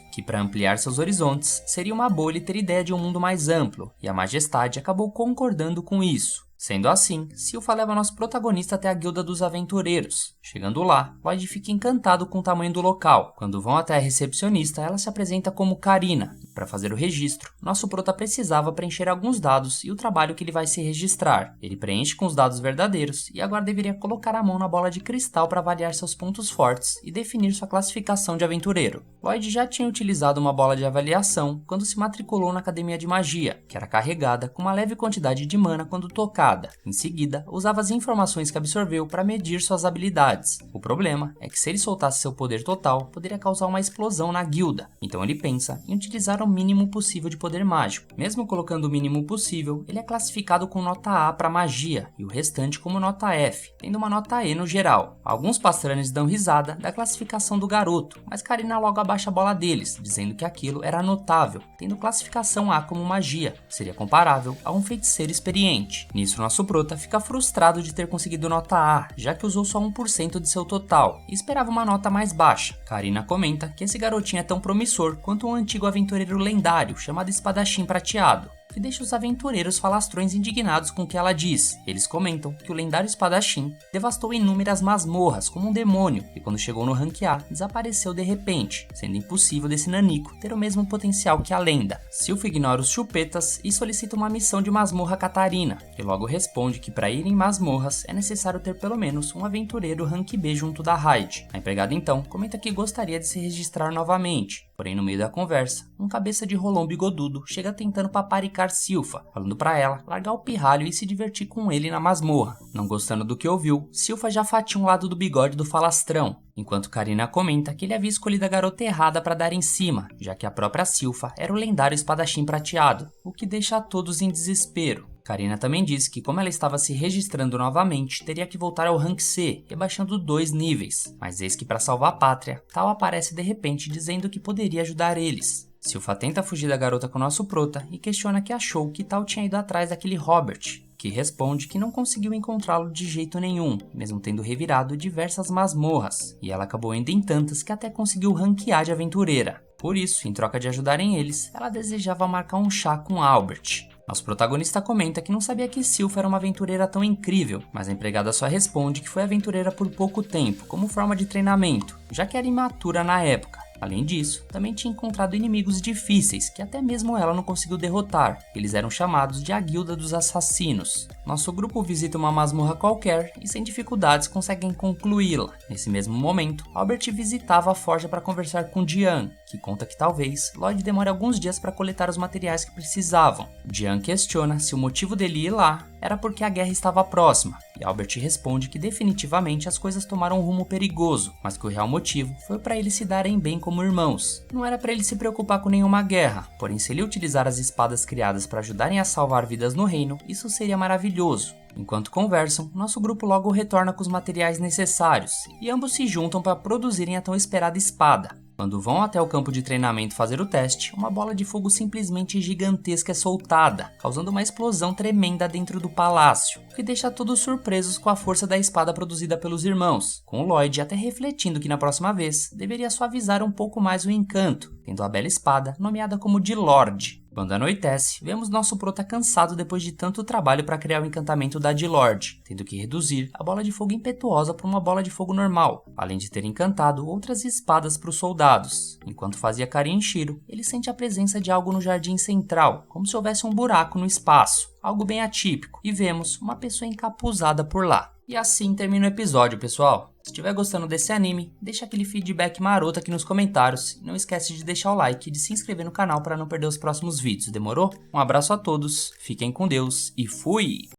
que para ampliar seus horizontes seria uma boa ele ter ideia de um mundo mais amplo, e a majestade acabou concordando com isso. Sendo assim, Silpha leva nosso protagonista até a Guilda dos Aventureiros. Chegando lá, Lloyd fica encantado com o tamanho do local. Quando vão até a recepcionista, ela se apresenta como Karina. Para fazer o registro, nosso prota precisava preencher alguns dados e o trabalho que ele vai se registrar. Ele preenche com os dados verdadeiros e agora deveria colocar a mão na bola de cristal para avaliar seus pontos fortes e definir sua classificação de aventureiro. Lloyd já tinha utilizado uma bola de avaliação quando se matriculou na Academia de Magia, que era carregada com uma leve quantidade de mana quando tocada. Em seguida, usava as informações que absorveu para medir suas habilidades. O problema é que se ele soltasse seu poder total, poderia causar uma explosão na guilda. Então ele pensa em utilizar o mínimo possível de poder mágico. Mesmo colocando o mínimo possível, ele é classificado com nota A para magia e o restante como nota F, tendo uma nota E no geral. Alguns pastranes dão risada da classificação do garoto, mas Karina logo abaixa a bola deles, dizendo que aquilo era notável, tendo classificação A como magia, seria comparável a um feiticeiro experiente. Nisso nosso prota fica frustrado de ter conseguido nota A, já que usou só 1% de seu total, e esperava uma nota mais baixa. Karina comenta que esse garotinho é tão promissor quanto um antigo aventureiro lendário chamado Espadachim Prateado. que deixa os aventureiros falastrões indignados com o que ela diz. Eles comentam que o lendário espadachim devastou inúmeras masmorras como um demônio e quando chegou no rank A, desapareceu de repente, sendo impossível desse nanico ter o mesmo potencial que a lenda. Silpha ignora os chupetas e solicita uma missão de masmorra Catarina, que logo responde que para ir em masmorras é necessário ter pelo menos um aventureiro rank B junto da raid. A empregada então comenta que gostaria de se registrar novamente, porém no meio da conversa, um cabeça de rolão bigodudo chega tentando paparicar Silpha, falando para ela largar o pirralho e se divertir com ele na masmorra. Não gostando do que ouviu, Silpha já fatia um lado do bigode do falastrão, enquanto Karina comenta que ele havia escolhido a garota errada para dar em cima, já que a própria Silpha era o lendário espadachim prateado, o que deixa todos em desespero. Karina também diz que como ela estava se registrando novamente, teria que voltar ao rank C, rebaixando 2 níveis, mas eis que para salvar a pátria, Tal aparece de repente dizendo que poderia ajudar eles. Silpha tenta fugir da garota com nosso prota e questiona que achou que Tal tinha ido atrás daquele Robert, que responde que não conseguiu encontrá-lo de jeito nenhum, mesmo tendo revirado diversas masmorras, e ela acabou indo em tantas que até conseguiu ranquear de aventureira. Por isso, em troca de ajudarem eles, ela desejava marcar um chá com Albert. Nosso protagonista comenta que não sabia que Silpha era uma aventureira tão incrível, mas a empregada só responde que foi aventureira por pouco tempo, como forma de treinamento, já que era imatura na época. Além disso, também tinha encontrado inimigos difíceis que até mesmo ela não conseguiu derrotar. Eles eram chamados de a Guilda dos Assassinos. Nosso grupo visita uma masmorra qualquer e sem dificuldades conseguem concluí-la. Nesse mesmo momento, Albert visitava a forja para conversar com Diane, que conta que talvez Lloyd demore alguns dias para coletar os materiais que precisavam. Diane questiona se o motivo dele ir lá era porque a guerra estava próxima, e Albert responde que definitivamente as coisas tomaram um rumo perigoso, mas que o real motivo foi para eles se darem bem como irmãos. Não era para ele se preocupar com nenhuma guerra, porém se ele utilizar as espadas criadas para ajudarem a salvar vidas no reino, isso seria maravilhoso. Enquanto conversam, nosso grupo logo retorna com os materiais necessários, e ambos se juntam para produzirem a tão esperada espada. Quando vão até o campo de treinamento fazer o teste, uma bola de fogo simplesmente gigantesca é soltada, causando uma explosão tremenda dentro do palácio, o que deixa todos surpresos com a força da espada produzida pelos irmãos, com Lloyd até refletindo que na próxima vez deveria suavizar um pouco mais o encanto, tendo a bela espada nomeada como de Lorde. Quando anoitece, vemos nosso prota cansado depois de tanto trabalho para criar o encantamento da D-Lord, tendo que reduzir a bola de fogo impetuosa para uma bola de fogo normal, além de ter encantado outras espadas para os soldados. Enquanto fazia carinho em Shiro, ele sente a presença de algo no jardim central, como se houvesse um buraco no espaço, algo bem atípico, e vemos uma pessoa encapuzada por lá. E assim termina o episódio, pessoal. Se estiver gostando desse anime, deixa aquele feedback maroto aqui nos comentários e não esquece de deixar o like e de se inscrever no canal para não perder os próximos vídeos, demorou? Um abraço a todos, fiquem com Deus e fui!